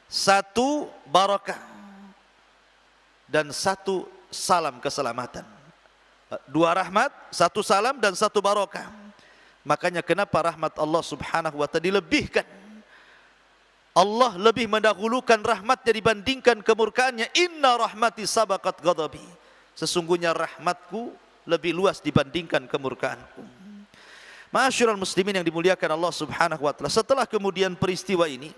satu barakah, dan satu salam keselamatan. Dua rahmat, satu salam, dan satu barakah. Makanya kenapa rahmat Allah subhanahu wa ta'ala dilebihkan Allah lebih mendahulukan rahmatnya dibandingkan kemurkaannya. Inna rahmati sabaqat ghadabi. Sesungguhnya rahmatku lebih luas dibandingkan kemurkaanku. Ma'asyiral muslimin yang dimuliakan Allah Subhanahu wa taala. Setelah kemudian peristiwa ini,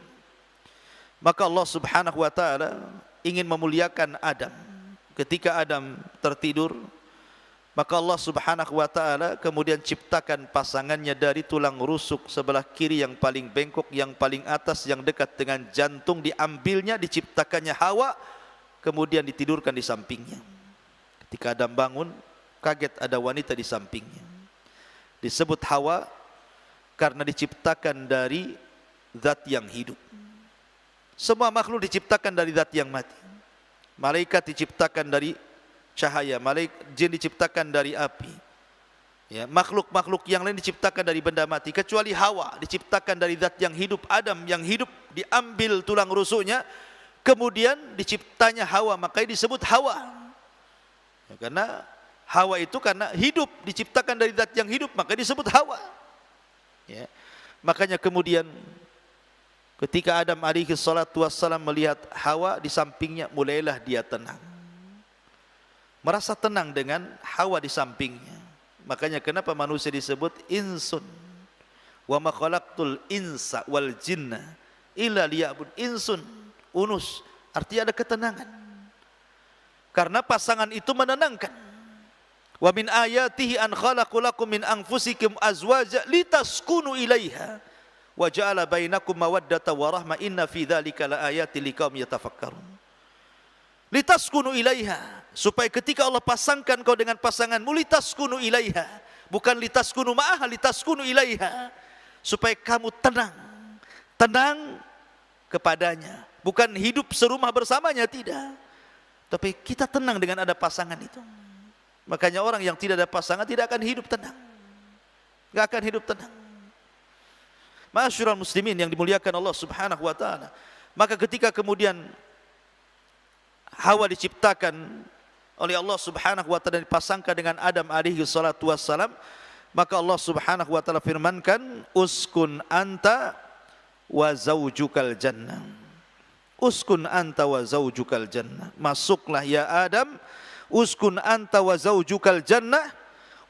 maka Allah Subhanahu wa taala ingin memuliakan Adam. Ketika Adam tertidur, maka Allah Subhanahu wa taala kemudian ciptakan pasangannya dari tulang rusuk sebelah kiri yang paling bengkok, yang paling atas, yang dekat dengan jantung, diambilnya, diciptakannya Hawa, kemudian ditidurkan di sampingnya. Ketika Adam bangun, kaget ada wanita di sampingnya. Disebut Hawa karena diciptakan dari zat yang hidup. Semua makhluk diciptakan dari zat yang mati. Malaikat diciptakan dari cahaya, jin diciptakan dari api. Ya, makhluk-makhluk yang lain diciptakan dari benda mati, kecuali Hawa diciptakan dari zat yang hidup. Adam yang hidup diambil tulang rusuknya, kemudian diciptanya Hawa, makanya disebut Hawa. Ya, karena Hawa itu karena hidup, diciptakan dari zat yang hidup, maka disebut Hawa. Ya, makanya kemudian ketika Adam alaihi salatu wassalam melihat Hawa di sampingnya, mulailah dia tenang. Merasa tenang dengan Hawa di sampingnya. Makanya kenapa manusia disebut insun. Wa ma khalaqtul insa wal jinna illa liya'bud. Insun, unus, artinya ada ketenangan. Karena pasangan itu menenangkan. Wa min ayatihi an khalaqalakum min anfusikum azwaja litaskunu ilaiha wa ja'ala bainakum mawaddata wa rahma inna fi dzalika laayatin liqaumin yatafakkarun. Litaskunu ilaiha, supaya ketika Allah pasangkan kau dengan pasanganmu, litaskunu ilaiha, bukan litaskunu ma'aha, litaskunu ilaiha, supaya kamu tenang kepadanya, bukan hidup serumah bersamanya, tidak, tapi kita tenang dengan ada pasangan itu. Makanya orang yang tidak ada pasangan tidak akan hidup tenang, tidak akan hidup tenang. Ma'asyiral muslimin yang dimuliakan Allah Subhanahu wa taala. Maka ketika kemudian Hawa diciptakan oleh Allah Subhanahu wa taala, dipasangkan dengan Adam alaihi salatu wassalam, maka Allah Subhanahu wa taala firmankan, uskun anta wa zaujukal jannah. Uskun anta wa zaujukal jannah. Masuklah ya Adam, uskun anta wa zaujukal jannah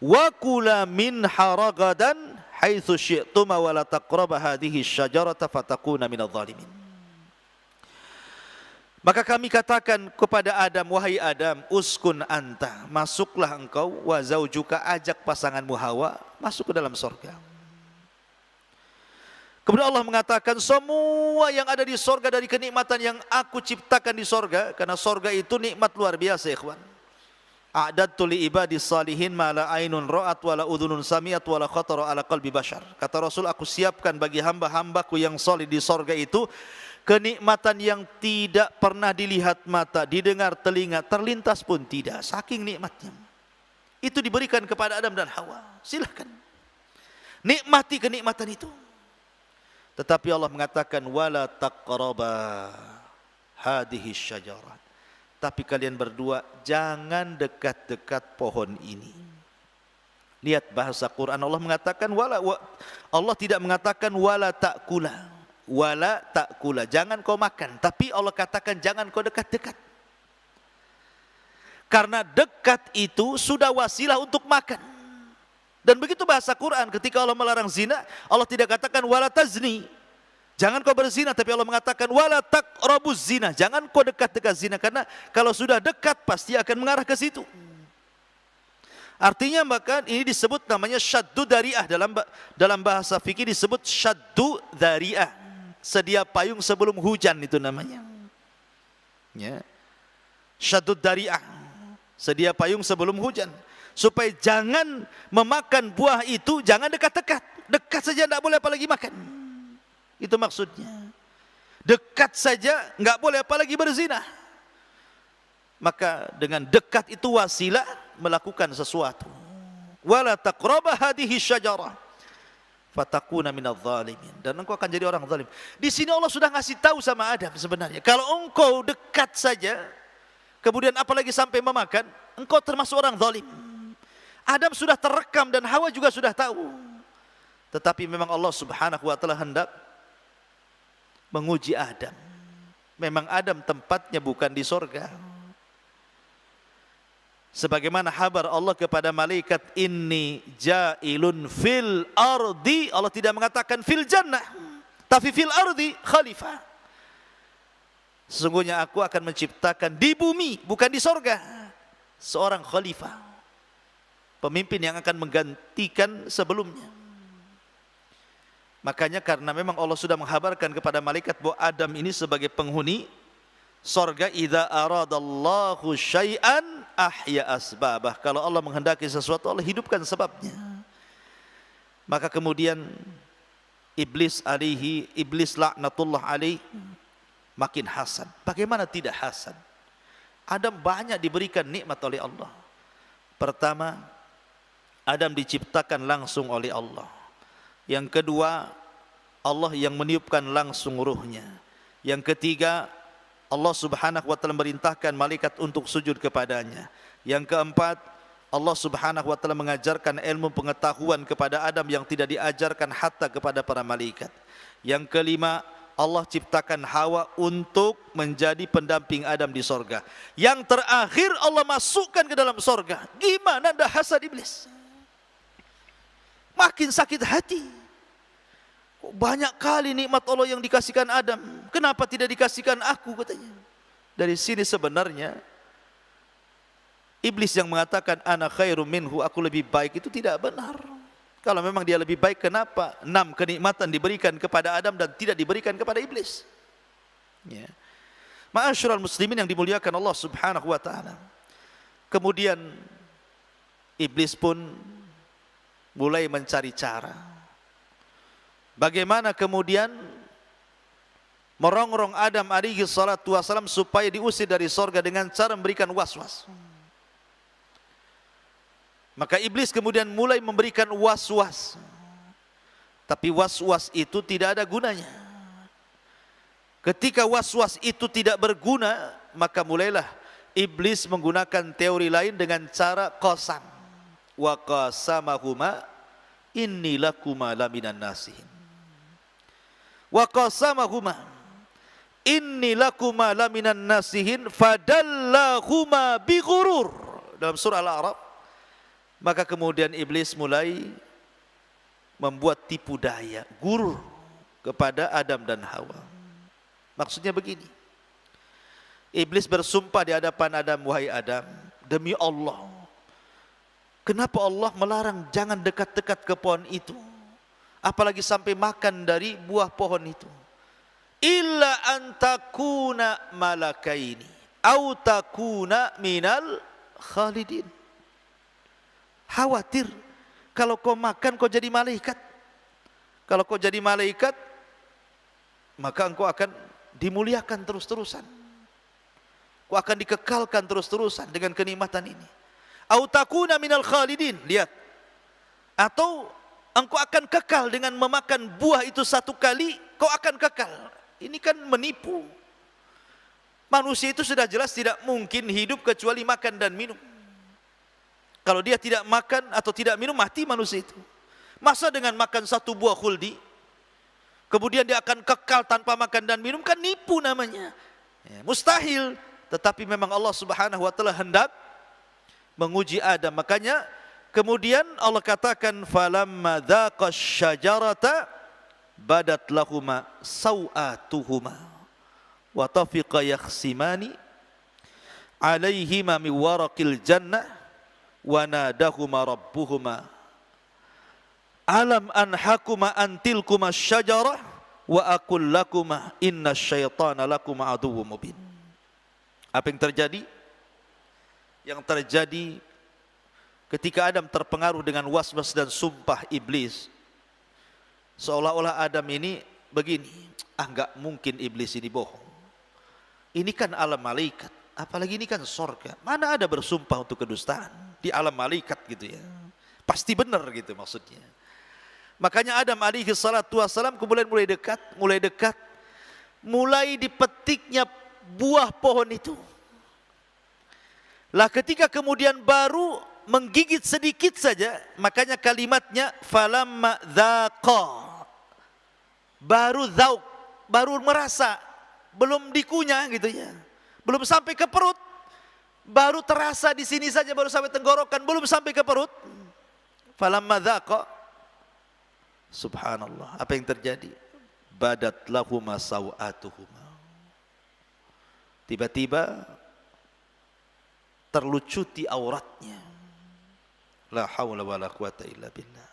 wa kula minha ragadan haitsu syi'tuma wa la taqraba hadhihi syajarata fatakuna minadh dhalimin. Maka kami katakan kepada Adam, wahai Adam, uskun anta, masuklah engkau, wa zaujuka, ajak pasanganmu Hawa masuk ke dalam surga. Kemudian Allah mengatakan, semua yang ada di surga dari kenikmatan yang aku ciptakan di surga, karena surga itu nikmat luar biasa, ikhwan. A'dadtu li ibadis salihin ma la ainun ra'at wa la udhunun sami'at wa la khatara ala qalbi bashar. Kata Rasul, aku siapkan bagi hamba-hambaku yang salih di surga itu kenikmatan yang tidak pernah dilihat mata, didengar telinga, terlintas pun tidak, saking nikmatnya. Itu diberikan kepada Adam dan Hawa. Silakan nikmati kenikmatan itu. Tetapi Allah mengatakan, wala taqraba hadhihi syajarah. Tapi kalian berdua jangan dekat-dekat pohon ini. Lihat bahasa Quran, Allah mengatakan Allah tidak mengatakan wala ta'kula. Wala ta'kula, jangan kau makan, tapi Allah katakan jangan kau dekat-dekat. Karena dekat itu sudah wasilah untuk makan. Dan begitu bahasa Quran, ketika Allah melarang zina, Allah tidak katakan wala tazni, jangan kau berzina, tapi Allah mengatakan wala taqrabuz zina, jangan kau dekat-dekat zina, karena kalau sudah dekat pasti akan mengarah ke situ. Artinya maka ini disebut namanya syaddu dari'ah, dalam bahasa fikih disebut syaddu dari'ah. Sedia payung sebelum hujan itu namanya. Ya. Syadud dari'ah. Sedia payung sebelum hujan. Supaya jangan memakan buah itu, jangan dekat-dekat. Dekat saja tidak boleh apalagi makan. Itu maksudnya. Dekat saja enggak boleh apalagi berzina. Maka dengan dekat itu wasilah melakukan sesuatu. Wala taqraba hadhihi syajarah fatakuna minadh dhalimin, dan engkau akan jadi orang zalim. Di sini Allah sudah ngasih tahu sama Adam sebenarnya, kalau engkau dekat saja, kemudian apalagi sampai memakan, engkau termasuk orang zalim. Adam sudah terekam dan Hawa juga sudah tahu. Tetapi memang Allah Subhanahu wa taala hendak menguji Adam. Memang Adam tempatnya bukan di sorga. Sebagaimana kabar Allah kepada malaikat, inni ja'ilun fil ardi, Allah tidak mengatakan fil jannah, tapi fil ardi khalifah. Sesungguhnya aku akan menciptakan di bumi, bukan di sorga, seorang khalifah, pemimpin yang akan menggantikan sebelumnya. Makanya karena memang Allah sudah menghabarkan kepada malaikat bahwa Adam ini sebagai penghuni sorga, idza aradallahu syai'an ahya asbabah. Kalau Allah menghendaki sesuatu, Allah hidupkan sebabnya. Maka kemudian iblis laknatullah alaih makin hasad. Bagaimana tidak hasad? Adam banyak diberikan nikmat oleh Allah. Pertama, Adam diciptakan langsung oleh Allah. Yang kedua, Allah yang meniupkan langsung ruhnya. Yang ketiga, Allah subhanahu wa ta'ala merintahkan malaikat untuk sujud kepadanya. Yang keempat, Allah subhanahu wa ta'ala mengajarkan ilmu pengetahuan kepada Adam yang tidak diajarkan hatta kepada para malaikat. Yang kelima, Allah ciptakan Hawa untuk menjadi pendamping Adam di sorga. Yang terakhir, Allah masukkan ke dalam sorga. Gimana dah hasad iblis? Makin sakit hati. Banyak kali nikmat Allah yang dikasihkan Adam, kenapa tidak dikasihkan aku, katanya. Dari sini sebenarnya iblis yang mengatakan ana khairum minhu, aku lebih baik, itu tidak benar. Kalau memang dia lebih baik, kenapa 6 kenikmatan diberikan kepada Adam dan tidak diberikan kepada iblis? Ya. Ma'asyiral muslimin yang dimuliakan Allah subhanahu wa ta'ala. Kemudian iblis pun mulai mencari cara bagaimana kemudian merongrong Adam alaihi salatu wasalam supaya diusir dari sorga dengan cara memberikan was-was. Maka iblis kemudian mulai memberikan was-was. Tapi was-was itu tidak ada gunanya. Ketika was-was itu tidak berguna, maka mulailah iblis menggunakan teori lain dengan cara qasam. Wa qasamahuma inni lakuma laminan nasihin. Wa qasamahuma inni lakuma laminan nasihin fadallahuma bighurur. Dalam surah Al-A'raf. Maka kemudian iblis mulai membuat tipu daya, gurur kepada Adam dan Hawa. Maksudnya begini. Iblis bersumpah di hadapan Adam, wahai Adam, demi Allah, kenapa Allah melarang jangan dekat-dekat ke pohon itu? Apalagi sampai makan dari buah pohon itu. Illa antakuna malakaini au takuna minal khalidin. Khawatir kalau kau makan kau jadi malaikat. Kalau kau jadi malaikat, maka engkau akan dimuliakan terus-terusan. Kau akan dikekalkan terus-terusan dengan kenikmatan ini. Au takuna minal khalidin, lihat. Atau engkau akan kekal dengan memakan buah itu satu kali, kau akan kekal. Ini kan menipu. Manusia itu sudah jelas tidak mungkin hidup kecuali makan dan minum. Kalau dia tidak makan atau tidak minum, mati manusia itu. Masa dengan makan satu buah khuldi, kemudian dia akan kekal tanpa makan dan minum, kan nipu namanya. Ya, mustahil. Tetapi memang Allah subhanahu wa ta'ala hendak menguji Adam. Makanya kemudian Allah katakan, falamma dhaqash syajarata badat lahuma sawatuhuma wa tafiqa yakhsimani alaihima min waraqil jannah wa nadahuma rabbuhuma alam anhakuma antilkuma syajarah wa aqul lakuma inna syaitana lakuma aduwwum mubin. Apa yang terjadi? Yang terjadi ketika Adam terpengaruh dengan was-was dan sumpah iblis, seolah-olah Adam ini begini, enggak mungkin iblis ini bohong. Ini kan alam malaikat, apalagi ini kan sorga. Mana ada bersumpah untuk kedustaan di alam malaikat gitu ya. Pasti benar gitu maksudnya. Makanya Adam alaihi salatu wassalam kemudian mulai dekat, mulai dipetiknya buah pohon itu. Lah ketika kemudian baru menggigit sedikit saja, makanya kalimatnya falamma dzaqa, baru zauk, baru merasa, belum dikunyah gitu ya, belum sampai ke perut, baru terasa di sini saja, baru sampai tenggorokan, belum sampai ke perut. Falamma dzaqa, subhanallah, apa yang terjadi? Badat lahuma sawatuhuma. Tiba-tiba terlucuti auratnya. La haula wala quwata illa billah.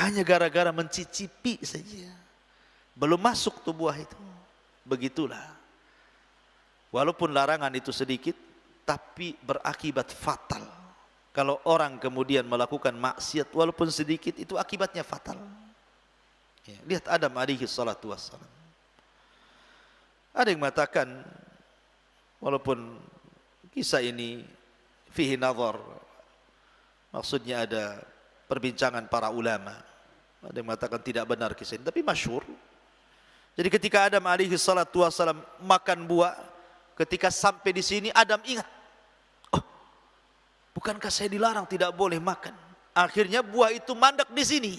Hanya gara-gara mencicipi saja. Belum masuk tuh buah itu. Begitulah. Walaupun larangan itu sedikit, tapi berakibat fatal. Kalau orang kemudian melakukan maksiat walaupun sedikit, itu akibatnya fatal. Ya, lihat Adam alaihi salatu wassalam. Ada yang mengatakan, walaupun kisah ini fihi nazar, maksudnya ada perbincangan para ulama. Ada yang mengatakan tidak benar kisah ini, tapi masyhur. Jadi ketika Adam alaihi salatu wassalam makan buah, ketika sampai di sini Adam ingat, oh, bukankah saya dilarang tidak boleh makan? Akhirnya buah itu mandak di sini.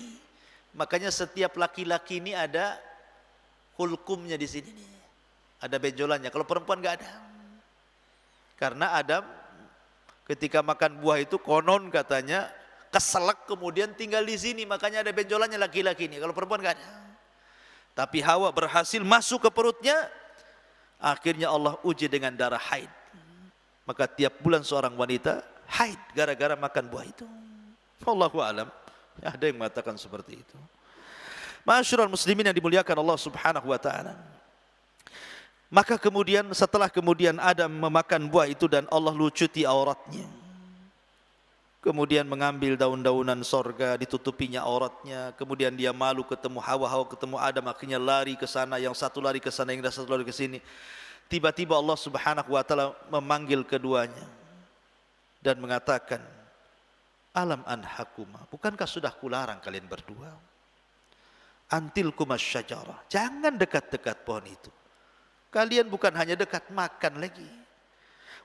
Makanya setiap laki-laki ini ada hulkumnya di sini nih. Ada benjolannya. Kalau perempuan nggak ada. Karena Adam ketika makan buah itu konon katanya keselak kemudian tinggal di sini, makanya ada benjolannya laki-laki ini. Kalau perempuan nggak ada. Tapi Hawa berhasil masuk ke perutnya. Akhirnya Allah uji dengan darah haid. Maka tiap bulan seorang wanita haid gara-gara makan buah itu. Wallahu a'lam. Ada yang mengatakan seperti itu. Ma'asyiral muslimin yang dimuliakan Allah Subhanahu wa taala. Maka kemudian setelah kemudian Adam memakan buah itu dan Allah lucuti auratnya. Kemudian mengambil daun-daunan sorga, ditutupinya auratnya. Kemudian dia malu ketemu Hawa, Hawa ketemu Adam, akhirnya lari ke sana, yang satu lari ke sana, yang satu lari ke sini. Tiba-tiba Allah Subhanahu wa taala memanggil keduanya dan mengatakan, alam anhakuma, bukankah sudah kularang kalian berdua? Antilkumas syajarah, jangan dekat-dekat pohon itu. Kalian bukan hanya dekat, makan lagi.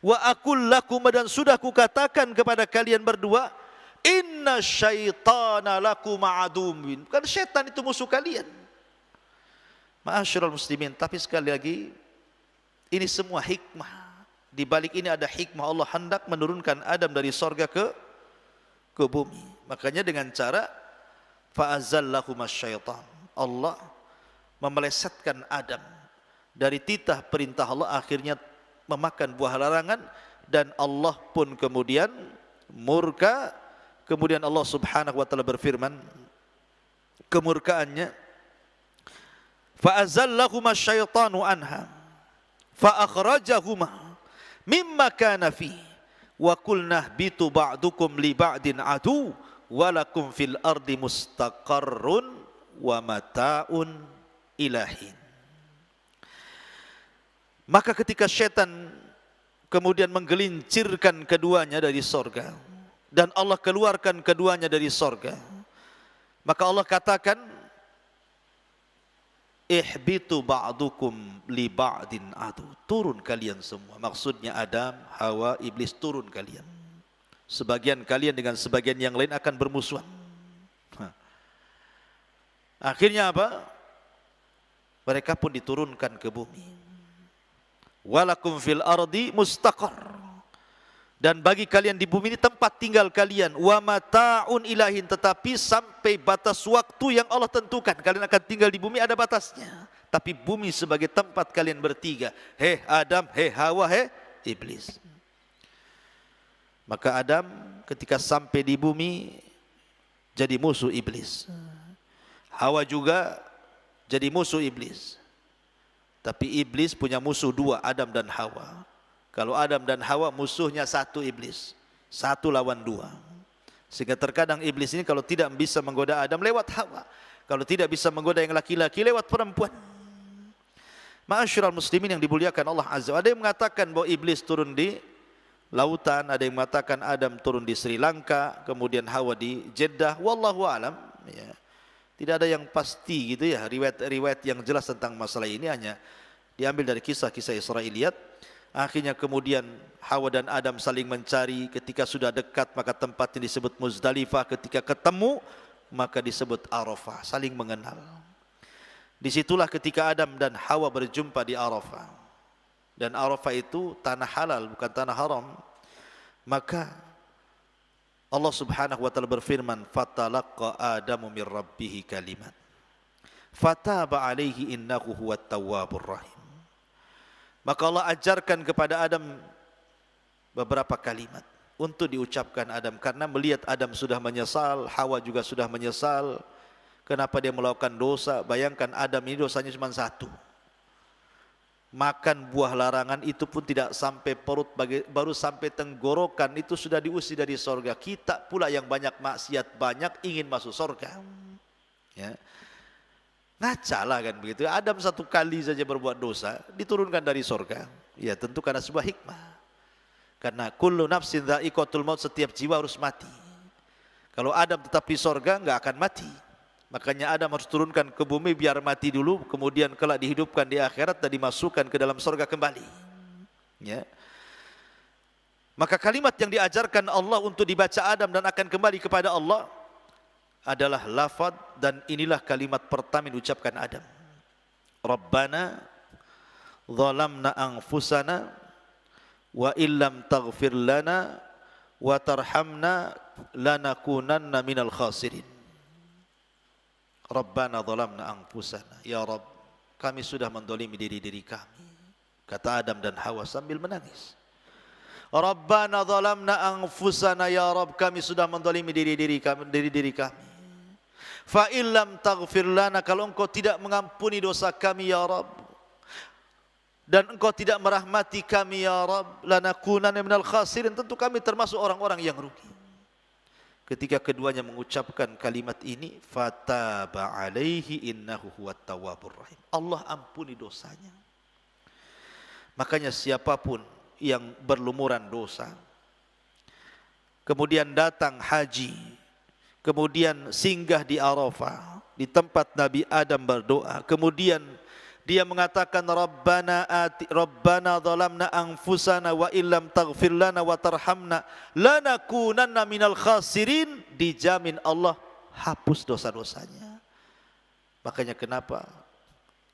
Wa aqul lakum, dan sudah kukatakan kepada kalian berdua, inna syaitana lakum aduwwun, bukan syaitan itu musuh kalian. Ma'asyiral muslimin, tapi sekali lagi ini semua hikmah. Di balik ini ada hikmah, Allah hendak menurunkan Adam dari sorga ke bumi. Makanya dengan cara fa'azallahumas syaitan, Allah memelesetkan Adam dari titah perintah Allah, akhirnya memakan buah larangan, dan Allah pun kemudian murka. Kemudian Allah Subhanahu wa taala berfirman, kemurkaannya, fa'azallahumas syaitanu anha fa'akhrajahuma mimma kana fihi wa qulna bitu ba'dukum li ba'din adu walakum fil ardi mustaqarrun wa mata'un ilahin. Maka ketika syaitan kemudian menggelincirkan keduanya dari sorga dan Allah keluarkan keduanya dari sorga, maka Allah katakan, ihbitu ba'dukum li ba'din adu, turun kalian semua. Maksudnya Adam, Hawa, iblis, turun kalian. Sebagian kalian dengan sebagian yang lain akan bermusuhan. Akhirnya apa? Mereka pun diturunkan ke bumi. Walakum fil ardi mustaqar, dan bagi kalian di bumi ini tempat tinggal kalian. Wa mata'un ilahin, tetapi sampai batas waktu yang Allah tentukan. Kalian akan tinggal di bumi, ada batasnya. Tapi bumi sebagai tempat kalian bertiga. Hei Adam, hei Hawa, hei iblis. Maka Adam ketika sampai di bumi jadi musuh iblis. Hawa juga jadi musuh iblis. Tapi iblis punya musuh dua, Adam dan Hawa. Kalau Adam dan Hawa musuhnya satu iblis, satu lawan dua. Sehingga terkadang iblis ini kalau tidak bisa menggoda Adam lewat Hawa, kalau tidak bisa menggoda yang laki-laki lewat perempuan. Ma'asyiral muslimin yang dimuliakan Allah Azza wa Jalla, ada yang mengatakan bahwa iblis turun di lautan, ada yang mengatakan Adam turun di Sri Lanka, kemudian Hawa di Jeddah. Wallahu alam, ya. Tidak ada yang pasti gitu ya, riwayat-riwayat yang jelas tentang masalah ini hanya diambil dari kisah-kisah Israiliyat. Akhirnya kemudian Hawa dan Adam saling mencari, ketika sudah dekat maka tempatnya disebut Muzdalifah, ketika ketemu maka disebut Arafah, saling mengenal. Disitulah ketika Adam dan Hawa berjumpa di Arafah. Dan Arafah itu tanah halal, bukan tanah haram. Maka Allah Subhanahu wa taala berfirman, "Fatalaqqa Adamu mir rabbih kalimat. Fataba alaihi innahu huwat tawwabur rahim." Maka Allah ajarkan kepada Adam beberapa kalimat untuk diucapkan Adam, karena melihat Adam sudah menyesal, Hawa juga sudah menyesal. Kenapa dia melakukan dosa? Bayangkan Adam ini dosanya cuma satu. Makan buah larangan itu pun tidak sampai perut, baru sampai tenggorokan itu sudah diusir dari sorga. Kita pula yang banyak maksiat, banyak ingin masuk sorga. Ya. Ngaca lah kan begitu. Adam satu kali saja berbuat dosa, diturunkan dari sorga. Ya tentu karena sebuah hikmah. Karena kullu nafsin dha'iqatul maut, setiap jiwa harus mati. Kalau Adam tetap di sorga, nggak akan mati. Makanya Adam harus turunkan ke bumi biar mati dulu, kemudian kelak dihidupkan di akhirat dan dimasukkan ke dalam surga kembali. Ya. Maka kalimat yang diajarkan Allah untuk dibaca Adam dan akan kembali kepada Allah adalah lafaz, dan inilah kalimat pertama yang diucapkan Adam. Rabbana zalamna anfusana wa illam taghfir lana wa tarhamna lanakunanna minal khasirin. Rabbana zalamna anfusana, ya Rabb, kami sudah mendolimi diri-diri kami, kata Adam dan Hawa sambil menangis. Rabbana zalamna anfusana, ya Rabb, kami sudah mendolimi diri-diri kami. Fa illam taghfir lana, kalau engkau tidak mengampuni dosa kami ya Rabb, dan engkau tidak merahmati kami ya Rabb, lanakunanna minal khasirin, tentu kami termasuk orang-orang yang rugi. Ketika keduanya mengucapkan kalimat ini, fataba alaihi innahu huwat tawwabur rahim. Allah ampuni dosanya. Makanya siapapun yang berlumuran dosa, kemudian datang haji, kemudian singgah di Arafah, di tempat Nabi Adam berdoa, kemudian dia mengatakan Rabbana zalamna anfusana wa illam taghfir lana wa tarhamna lanakunanna minal khasirin, dijamin Allah hapus dosa-dosanya. Makanya kenapa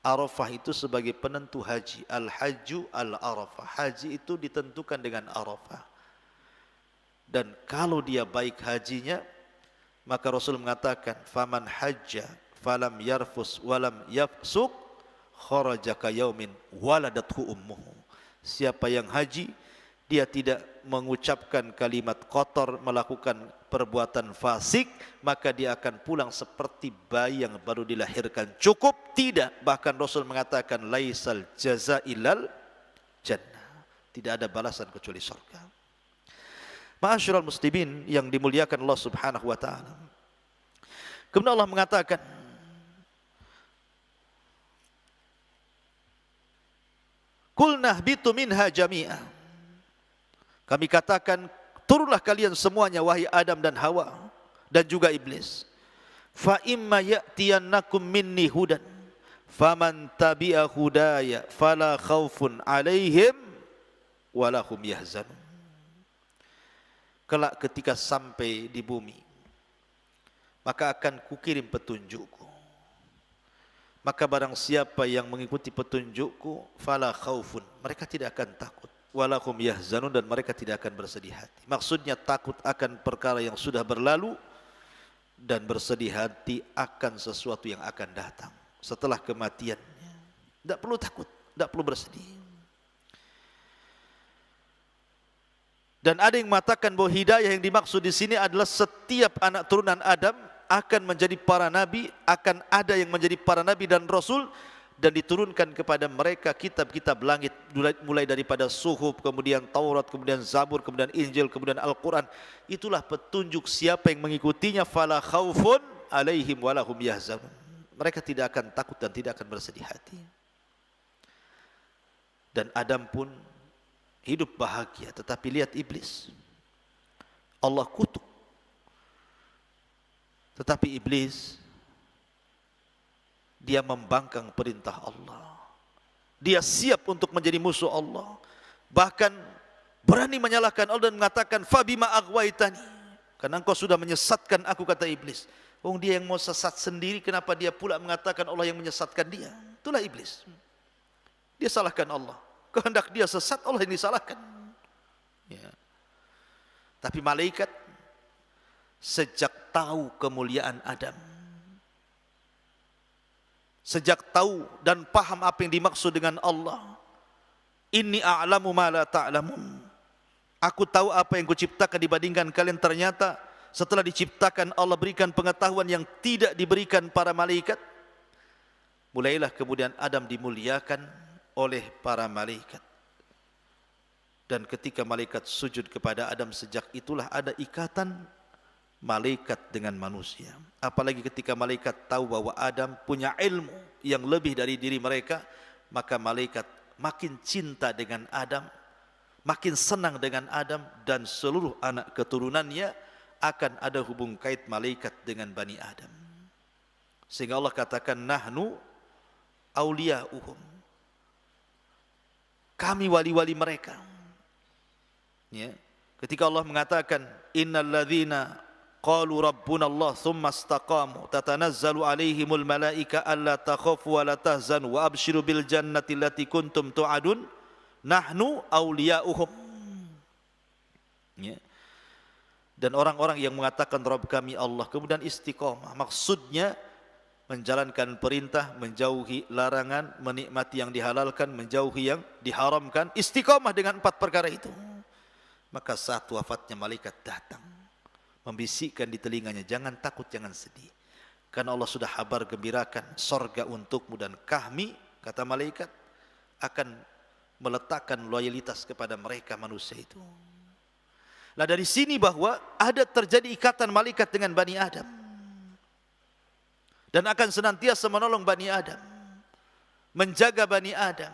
Arafah itu sebagai penentu haji, al-hajju al-arafah, haji itu ditentukan dengan Arafah. Dan kalau dia baik hajinya, maka Rasul mengatakan faman hajja falam yarfus walam yafsuk kharaja ka yaumin waladathu ummuhu. Siapa yang haji, dia tidak mengucapkan kalimat kotor, melakukan perbuatan fasik, maka dia akan pulang seperti bayi yang baru dilahirkan. Cukup? Tidak. Bahkan Rasul mengatakan laisal jaza ilal jannah. Tidak ada balasan kecuali surga. Ma'asyiral muslimin yang dimuliakan Allah Subhanahu wa taala. Kemudian Allah mengatakan, Qulna ihbitu minha jami'a. Kami katakan, turunlah kalian semuanya wahai Adam dan Hawa dan juga iblis. Fa imma ya'tiyannakum minni hudan faman tabi'a hudaya fala khaufun 'alaihim wala hum yahzanun. Kelak ketika sampai di bumi, maka akan kukirim petunjukku. Maka barang siapa yang mengikuti petunjukku, fala khaufun, mereka tidak akan takut, wala hum yahzanun, dan mereka tidak akan bersedih hati. Maksudnya takut akan perkara yang sudah berlalu dan bersedih hati akan sesuatu yang akan datang setelah kematiannya. Tidak perlu takut, tidak perlu bersedih. Dan ada yang mengatakan bahwa hidayah yang dimaksud di sini adalah setiap anak turunan Adam akan menjadi para nabi, akan ada yang menjadi para nabi dan rasul, dan diturunkan kepada mereka kitab-kitab langit, mulai daripada Suhuf, kemudian Taurat, kemudian Zabur, kemudian Injil, kemudian Al-Quran. Itulah petunjuk siapa yang mengikutinya, fala khaufun alaihim walahum yahzanun. Mereka tidak akan takut dan tidak akan bersedih hati. Dan Adam pun hidup bahagia, tetapi lihat iblis, Allah kutuk. Tetapi iblis, dia membangkang perintah Allah. Dia siap untuk menjadi musuh Allah. Bahkan berani menyalahkan Allah dan mengatakan, Fabima aghwaitani, karena engkau sudah menyesatkan aku, kata iblis. Wong dia yang mau sesat sendiri, kenapa dia pula mengatakan Allah yang menyesatkan dia? Itulah iblis. Dia salahkan Allah. Kehendak dia sesat, Allah yang disalahkan. Ya. Tapi malaikat sejak tahu kemuliaan Adam, sejak tahu dan paham apa yang dimaksud dengan Allah, inni a'lamu ma la ta'lamun, aku tahu apa yang kuciptakan dibandingkan kalian. Ternyata setelah diciptakan Allah berikan pengetahuan yang tidak diberikan para malaikat. Mulailah kemudian Adam dimuliakan oleh para malaikat. Dan ketika malaikat sujud kepada Adam, sejak itulah ada ikatan malaikat dengan manusia. Apalagi ketika malaikat tahu bahwa Adam punya ilmu yang lebih dari diri mereka, maka malaikat makin cinta dengan Adam, makin senang dengan Adam, dan seluruh anak keturunannya akan ada hubung kait malaikat dengan Bani Adam. Sehingga Allah katakan, nahnu awliya'uhum, kami wali-wali mereka. Ya. Ketika Allah mengatakan, innal ladzina qalu rabbuna Allah thumma istaqamu tatanazzalu alaihimul malaika alla takhafu wa la tahzanu wa abshiru bil jannati allati kuntum tu'adun nahnu awliya'uhum. Ya. Dan orang-orang yang mengatakan Rabb kami Allah kemudian istiqamah, maksudnya menjalankan perintah, menjauhi larangan, menikmati yang dihalalkan, menjauhi yang diharamkan, istiqamah dengan 4 perkara itu. Maka saat wafatnya malaikat datang membisikkan di telinganya, jangan takut, jangan sedih, karena Allah sudah habar gembirakan sorga untukmu, dan kami, kata malaikat, akan meletakkan loyalitas kepada mereka manusia itu. Nah, dari sini bahwa ada terjadi ikatan malaikat dengan Bani Adam, dan akan senantiasa menolong Bani Adam, menjaga Bani Adam,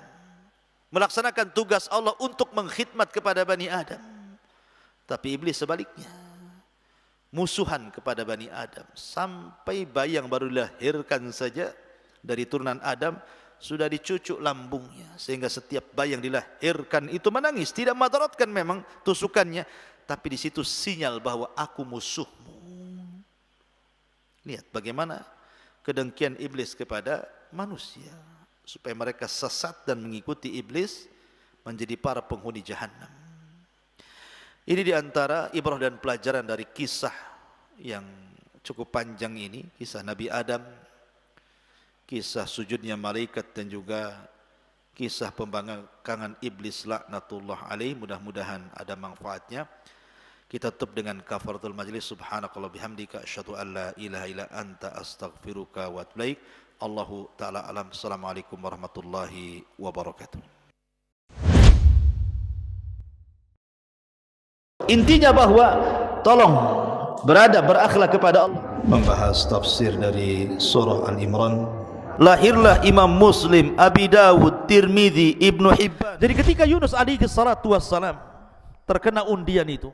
melaksanakan tugas Allah untuk mengkhidmat kepada Bani Adam. Tapi iblis sebaliknya, musuhan kepada Bani Adam. Sampai bayi yang baru dilahirkan saja dari turunan Adam sudah dicucuk lambungnya, sehingga setiap bayi yang dilahirkan itu menangis. Tidak madaratkan memang tusukannya, tapi di situ sinyal bahwa aku musuhmu. Lihat bagaimana kedengkian iblis kepada manusia, supaya mereka sesat dan mengikuti iblis menjadi para penghuni jahanam. Ini diantara ibrah dan pelajaran dari kisah yang cukup panjang ini, kisah Nabi Adam, kisah sujudnya malaikat, dan juga kisah pembangkangan iblis laknatullah alaih. Mudah-mudahan ada manfaatnya. Kita tutup dengan kafaratul majlis. Subhanakallah bihamdika asyhadu an la ilaha illa anta astaghfiruka wa atubu ilaik. Allahu taala alam. Assalamualaikum warahmatullahi wabarakatuh. Intinya bahwa tolong beradab, berakhlak kepada Allah. Membahas tafsir dari surah Al-Imran. Lahirlah Imam Muslim, Abi Dawud, Tirmidzi, Ibnu Hibban. Jadi ketika Yunus alaihi salatu wassalam terkena undian itu,